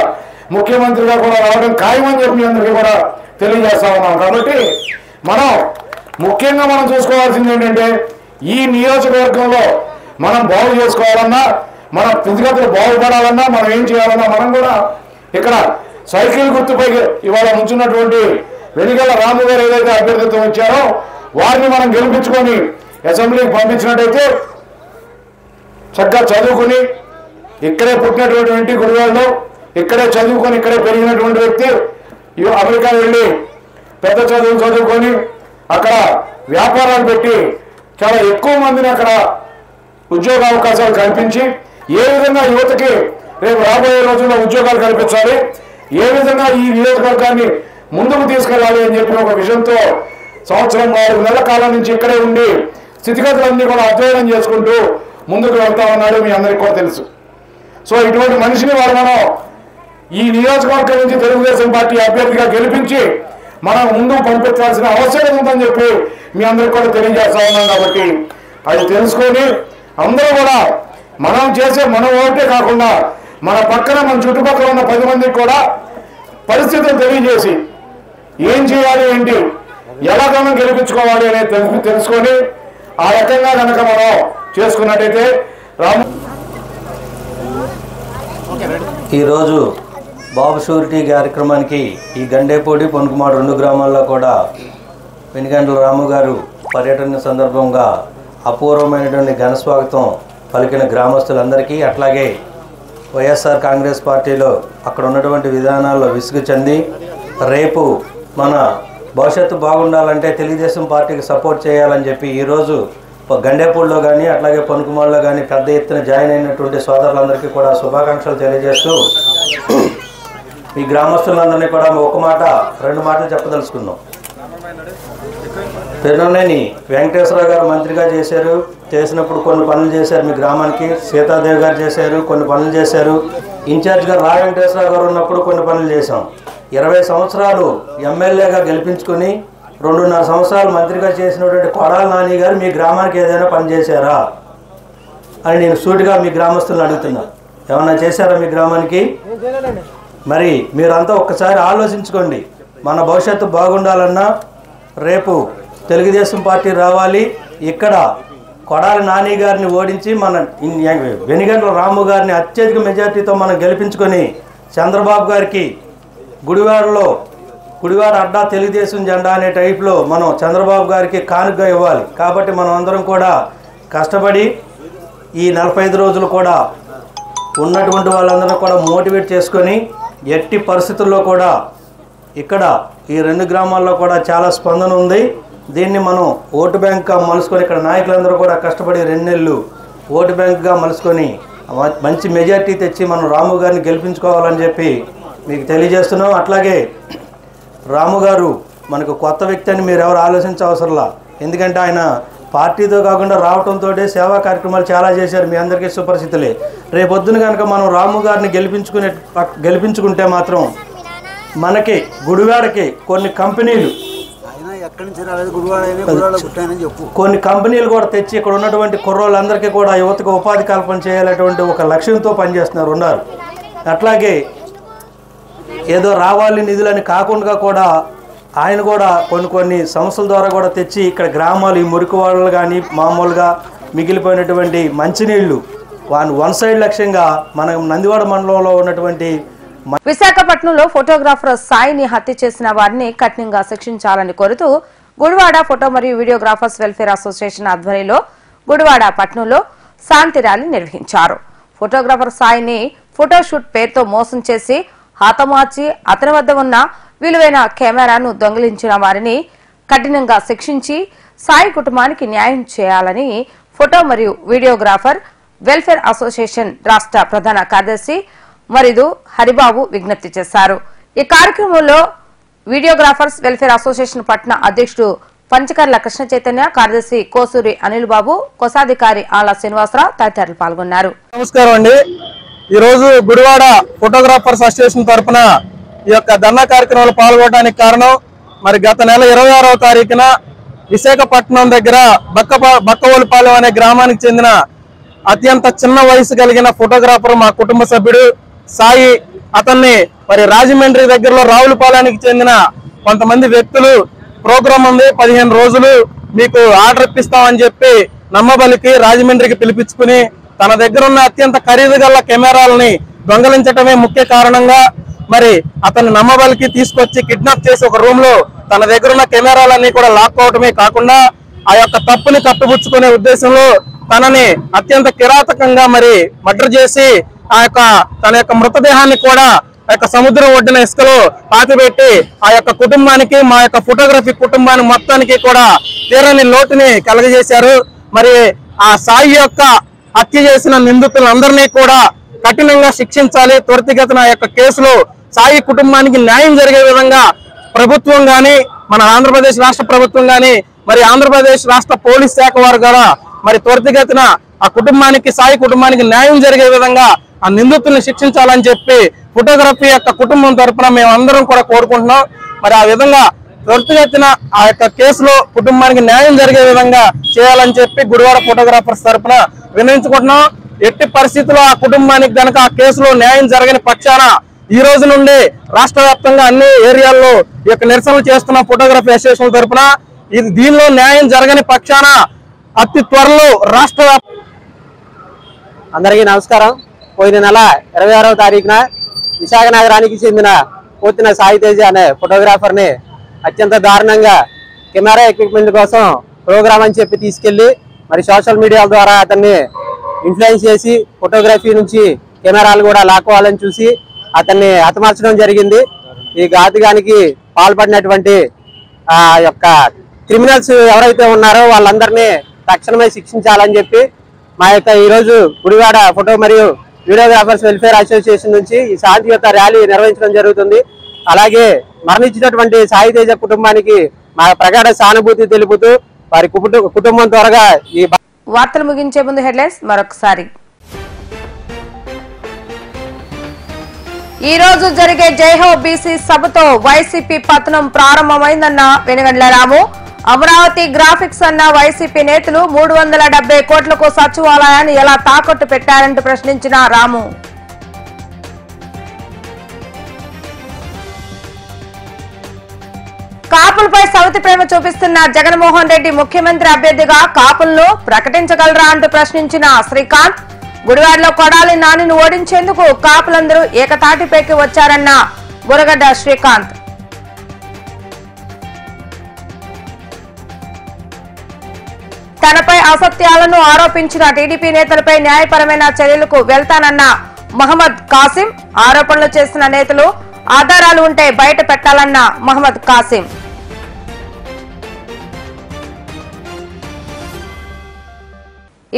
ముఖ్యమంత్రిగా కూడా రావడం ఖాయమని చెప్పి అందరికీ కూడా తెలియజేస్తా ఉన్నాం. కాబట్టి మనం ముఖ్యంగా మనం చూసుకోవాల్సింది ఏంటంటే ఈ నియోజకవర్గంలో మనం బాగు చేసుకోవాలన్నా, మన స్థితిగతులు బాగుపడాలన్నా మనం ఏం చేయాలన్నా మనం కూడా ఇక్కడ సైకిల్ గుర్తుపై ఇవాళ ఉంచున్నటువంటి వెనిగళ్ల రాము గారు ఏదైతే అభ్యర్థిత్వం ఇచ్చారో వారిని మనం గెలిపించుకొని అసెంబ్లీకి పంపించినట్టయితే చక్కగా చదువుకుని ఇక్కడే పుట్టినటువంటి గుడివాడలో ఇక్కడే చదువుకొని ఇక్కడే పెరిగినటువంటి వ్యక్తి అమెరికా వెళ్ళి పెద్ద చదువులు చదువుకొని అక్కడ వ్యాపారాలు పెట్టి చాలా ఎక్కువ మందిని అక్కడ ఉద్యోగ అవకాశాలు కల్పించి ఏ విధంగా యువతకి రేపు రాబోయే రోజుల్లో ఉద్యోగాలు కల్పించాలి, ఏ విధంగా ఈ నియోజకవర్గాన్ని ముందుకు తీసుకెళ్లాలి అని చెప్పి ఒక విజన్తో 4 నెలల కాలం నుంచి ఇక్కడే ఉండి స్థితిగతులన్నీ కూడా అధ్యయనం చేసుకుంటూ ముందుకు వెళ్తా ఉన్నాడు. మీ అందరికీ కూడా తెలుసు. సో ఇటువంటి మనిషిని మనం ఈ నియోజకవర్గం నుంచి తెలుగుదేశం పార్టీ అభ్యర్థిగా గెలిపించి మనం ముందుకు పంపించాల్సిన అవసరం ఉందని చెప్పి మీ అందరికీ కూడా తెలియజేస్తా ఉన్నాం. కాబట్టి అది తెలుసుకొని అందరూ కూడా మనం చేసే మన ఓటే కాకుండా మన పక్కన మన చుట్టుపక్కల ఉన్న 10 మందికి కూడా పరిస్థితులు తెలియజేసి ఏం చేయాలి, ఏంటి, ఎలా మనం గెలిపించుకోవాలి అనేది తెలుసుకొని ఆ రకంగా కనుక మనం చేసుకున్నట్టయితే ఈరోజు బాబు షూరిటీ కార్యక్రమానికి ఈ గండేపూడి పొనుకుమాడు 2 గ్రామాల్లో కూడా వెనిగండ్ల రాము గారు పర్యటన సందర్భంగా అపూర్వమైనటువంటి ఘనస్వాగతం పలికిన గ్రామస్తులందరికీ, అట్లాగే వైఎస్ఆర్ కాంగ్రెస్ పార్టీలో అక్కడ ఉన్నటువంటి విధానాల్లో విసుగు చెంది రేపు మన భవిష్యత్తు బాగుండాలంటే తెలుగుదేశం పార్టీకి సపోర్ట్ చేయాలని చెప్పి ఈరోజు గండేపూడిలో కానీ అట్లాగే పొనుకుమాడులో కానీ పెద్ద ఎత్తున జాయిన్ అయినటువంటి సోదరులందరికీ కూడా శుభాకాంక్షలు తెలియజేస్తూ ఈ గ్రామస్తులందరినీ కూడా 1 మాట 2 మాటలు చెప్పదలుచుకున్నాం. పెరునేని వెంకటేశ్వరరావు గారు మంత్రిగా చేసినప్పుడు కొన్ని పనులు చేశారు మీ గ్రామానికి. సీతాదేవి గారు చేశారు, కొన్ని పనులు చేశారు. ఇన్ఛార్జ్గా రా వెంకటేశ్వరరావు గారు ఉన్నప్పుడు కొన్ని పనులు చేశాం. 20 సంవత్సరాలు ఎమ్మెల్యేగా గెలిపించుకొని 2.5 సంవత్సరాలు మంత్రిగా చేసినటువంటి కొడాల నాని గారు మీ గ్రామానికి ఏదైనా పని చేశారా అని నేను సూటిగా మీ గ్రామస్తులను అడుగుతున్నా. ఏమన్నా చేశారా మీ గ్రామానికి? మరి మీరంతా ఒక్కసారి ఆలోచించుకోండి. మన భవిష్యత్తు బాగుండాలన్నా రేపు తెలుగుదేశం పార్టీ రావాలి. ఇక్కడ కొడాలి నాని గారిని ఓడించి మన వెనిగండ్ల రాము గారిని అత్యధిక మెజార్టీతో మనం గెలిపించుకొని చంద్రబాబు గారికి గుడివాడ అడ్డా తెలుగుదేశం జెండా అనే టైప్లో మనం చంద్రబాబు గారికి కానుకగా ఇవ్వాలి. కాబట్టి మనం అందరం కూడా కష్టపడి ఈ 45 రోజులు కూడా ఉన్నటువంటి వాళ్ళందరూ కూడా మోటివేట్ చేసుకొని ఎట్టి పరిస్థితుల్లో కూడా ఇక్కడ ఈ 2 గ్రామాల్లో కూడా చాలా స్పందన ఉంది. దీన్ని మనం ఓటు బ్యాంక్గా మలుసుకొని ఇక్కడ నాయకులందరూ కూడా కష్టపడి 2 నెలలు ఓటు బ్యాంక్గా మలుసుకొని మంచి మెజార్టీ తెచ్చి మనం రాము గారిని గెలిపించుకోవాలని చెప్పి మీకు తెలియజేస్తున్నాం. అట్లాగే రాము గారు మనకు కొత్త వ్యక్తి అని మీరు ఎవరు ఆలోచించవసరంలా. ఎందుకంటే ఆయన పార్టీతో కాకుండా రావడంతో సేవా కార్యక్రమాలు చాలా చేశారు. మీ అందరికీ సుపరిచితులే. రేపొద్దున కనుక మనం రాము గారిని గెలిపించుకుంటే మాత్రం మనకి గుడివాడకి కొన్ని కంపెనీలు కూడా తెచ్చి ఇక్కడ ఉన్నటువంటి కుర్రోళ్ళందరికీ కూడా యువతకు ఉపాధి కల్పన చేయాలటువంటి ఒక లక్ష్యంతో ఉన్నారు. అట్లాగే ఏదో రావాలి నిధులని కాకుండా కూడా ఆయన కూడా కొన్ని సంస్థల ద్వారా కూడా తెచ్చి ఇక్కడ గ్రామాలు ఈ మురికి వాళ్ళు కానీ మామూలుగా మిగిలిపోయినటువంటి మంచినీళ్లు వన్ సైడ్ లక్ష్యంగా మన నందివాడ మండలంలో ఉన్నటువంటి విశాఖపట్నంలో ఫోటోగ్రాఫర్ సాయిని హత్య చేసిన వారిని కఠినంగా శిక్షించాలని కోరుతూ గుడివాడ ఫోటో మరియు వీడియోగ్రాఫర్స్ వెల్ఫేర్ అసోసియేషన్ ఆధ్వర్యంలో గుడివాడ పట్నంలో శాంతి ర్యాలీ నిర్వహించారు. ఫోటోగ్రాఫర్ సాయిని ఫోటోషూట్ పేరుతో మోసం చేసి హతమార్చి అతని వద్ద ఉన్న విలువైన కెమెరాను దొంగిలించిన వారిని కఠినంగా శిక్షించి సాయి కుటుంబానికి న్యాయం చేయాలని ఫోటో మరియు వీడియోగ్రాఫర్ వెల్ఫేర్ అసోసియేషన్ రాష్ట్ర ప్రధాన కార్యదర్శి మరిదు హరిబాబు విజ్ఞప్తి చేశారు. ఈ కార్యక్రమంలో వీడియోగ్రాఫర్స్ వెల్ఫేర్ అసోసియేషన్ పట్న అధ్యక్షుడు పంచకర్ల కృష్ణ చైతన్య, కార్యదర్శి కోసూరి అనిల్ బాబు, కోశాధికారి ఆళ్ల శ్రీనివాసరావు తదితరులు పాల్గొన్నారు. నమస్కారం అండి. ఈరోజు గుడివాడ ఫోటోగ్రాఫర్స్ అసోసియేషన్ తరఫున ఈ యొక్క ధర్నా కార్యక్రమంలో పాల్గొనడానికి కారణం, మరి గత నెల 26వ తారీఖున విశాఖపట్నం దగ్గర బక్కవోలుపాలెం అనే గ్రామానికి చెందిన అత్యంత చిన్న వయసు కలిగిన ఫోటోగ్రాఫర్ మా కుటుంబ సభ్యుడు సాయి, అతన్ని మరి రాజమండ్రి దగ్గరలో రావులపాలెనికి చెందిన కొంతమంది వ్యక్తులు ప్రోగ్రాం ఉంది 15 రోజులు మీకు ఆర్డర్ ఇప్పిస్తామని చెప్పి నమ్మబలికి రాజమండ్రికి పిలిపించుకుని తన దగ్గర ఉన్న అత్యంత ఖరీదు గల కెమెరాలని దొంగలించటమే ముఖ్య కారణంగా మరి అతన్ని నమ్మబలికి తీసుకొచ్చి కిడ్నాప్ చేసి ఒక రూమ్ లో తన దగ్గర ఉన్న కెమెరాలన్నీ కూడా లాక్కోవటమే కాకుండా ఆ యొక్క తప్పుని కప్పిపుచ్చుకునే ఉద్దేశంలో తనని అత్యంత కిరాతకంగా మరి మర్డర్ చేసి ఆ యొక్క తన యొక్క మృతదేహాన్ని కూడా ఆ యొక్క సముద్రం ఒడ్డున ఇసుకలో పాతిపెట్టి ఆ యొక్క కుటుంబానికి, మా యొక్క ఫోటోగ్రఫీ కుటుంబానికి మొత్తానికి కూడా తీరని లోటుని కలగజేశారు. మరి ఆ సాయి యొక్క హత్య చేసిన నిందితులందరినీ కూడా కఠినంగా శిక్షించాలి. త్వరితగతిన ఆ యొక్క కేసులో సాయి కుటుంబానికి న్యాయం జరిగే విధంగా ప్రభుత్వం గాని, మన ఆంధ్రప్రదేశ్ రాష్ట్ర ప్రభుత్వం గాని, మరి ఆంధ్రప్రదేశ్ రాష్ట్ర పోలీస్ శాఖ వారు కూడా మరి త్వరితగతిన ఆ కుటుంబానికి, సాయి కుటుంబానికి న్యాయం జరిగే విధంగా ఆ నిందితుల్ని శిక్షించాలని చెప్పి ఫోటోగ్రఫీ యొక్క కుటుంబం తరఫున మేమందరం కూడా కోరుకుంటున్నాం. మరి ఆ విధంగా త్వరితగతిన ఆ యొక్క కేసులో కుటుంబానికి న్యాయం జరిగే విధంగా చేయాలని చెప్పి గుడివాడ ఫోటోగ్రాఫర్స్ తరఫున విన్నవించుకుంటున్నాం. ఎట్టి పరిస్థితుల్లో ఆ కుటుంబానికి గనక ఆ కేసులో న్యాయం జరగని పక్షాన ఈ రోజు నుండి రాష్ట్ర వ్యాప్తంగా అన్ని ఏరియాల్లో ఈ యొక్క నిరసనలు చేస్తున్న ఫోటోగ్రఫీ అసోసియేషన్ తరఫున దీనిలో న్యాయం జరగని పక్షాన అతి త్వరలో రాష్ట్ర అందరికీ నమస్కారం. పోయిన నెల 26వ తారీఖున విశాఖ నగరానికి చెందిన పోతిన సాయి తేజ అనే ఫోటోగ్రాఫర్ ని అత్యంత దారుణంగా కెమెరా ఎక్విప్మెంట్ కోసం ప్రోగ్రామ్ అని చెప్పి తీసుకెళ్లి మరి సోషల్ మీడియా ద్వారా అతన్ని ఇన్ఫ్లుయెన్స్ చేసి ఫోటోగ్రఫీ నుంచి కెమెరాలు కూడా లాక్కోవాలని చూసి అతన్ని హతమార్చడం జరిగింది. ఈ ఘాతుకానికి పాల్పడినటువంటి ఆ యొక్క క్రిమినల్స్ ఎవరైతే ఉన్నారో వాళ్ళందరినీ తక్షణమే శిక్షించాలని చెప్పి మా యొక్క ఈరోజు గుడివాడ ఫోటో మరియు వీడియోగ్రాఫర్స్ వెల్ఫేర్ అసోసియేషన్ నుంచి ఈ శాంతియుత ర్యాలీ నిర్వహించడం జరుగుతుంది. అలాగే మరణించినటువంటి సాయి తేజ కుటుంబానికి మా ప్రగాఢ సానుభూతి తెలుపుతూ వారి కుటుంబం త్వరగా ఈ వార్తలు ముగించే ముందు హెడ్లైన్స్ మరొకసారి. ఈ రోజు జరిగే జైహో బీసీ సభతో వైసీపీ పతనం ప్రారంభమైందన్న వెనుగండ్ల రాము. అమరావతి గ్రాఫిక్స్ అన్న వైసీపీ నేతలు 370 కోట్లకు సచివాలయాన్ని ఎలా తాకట్టు పెట్టారంటూ ప్రశ్నించిన రాము. కాపులపై సవతి ప్రేమ చూపిస్తున్న జగన్మోహన్ రెడ్డి ముఖ్యమంత్రి అభ్యర్థిగా కాపులను ప్రకటించగలరా అంటూ ప్రశ్నించిన శ్రీకాంత్. గుడివాడలో కొడాలి నానిని ఓడించేందుకు కాపులందరూ ఏకతాటిపైకి వచ్చారన్న బురగడ్డ శ్రీకాంత్. తనపై అసత్యాలను ఆరోపించిన టీడీపీ నేతలపై న్యాయపరమైన చర్యలకు వెళ్తానన్న మహమ్మద్ కాసిం. ఆరోపణలు చేసిన నేతలు ఆధారాలు ఉంటే బయట పెట్టాలన్న మహమ్మద్ కాసిం.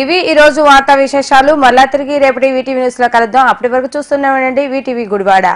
ఇవి ఈ రోజు వార్తా విశేషాలు. మళ్ళా తిరిగి రేపటి వీటీవీ న్యూస్ లో కలుద్దాం. అప్పటి వరకు చూస్తూనే ఉండండి వీటీవీ గుడివాడ.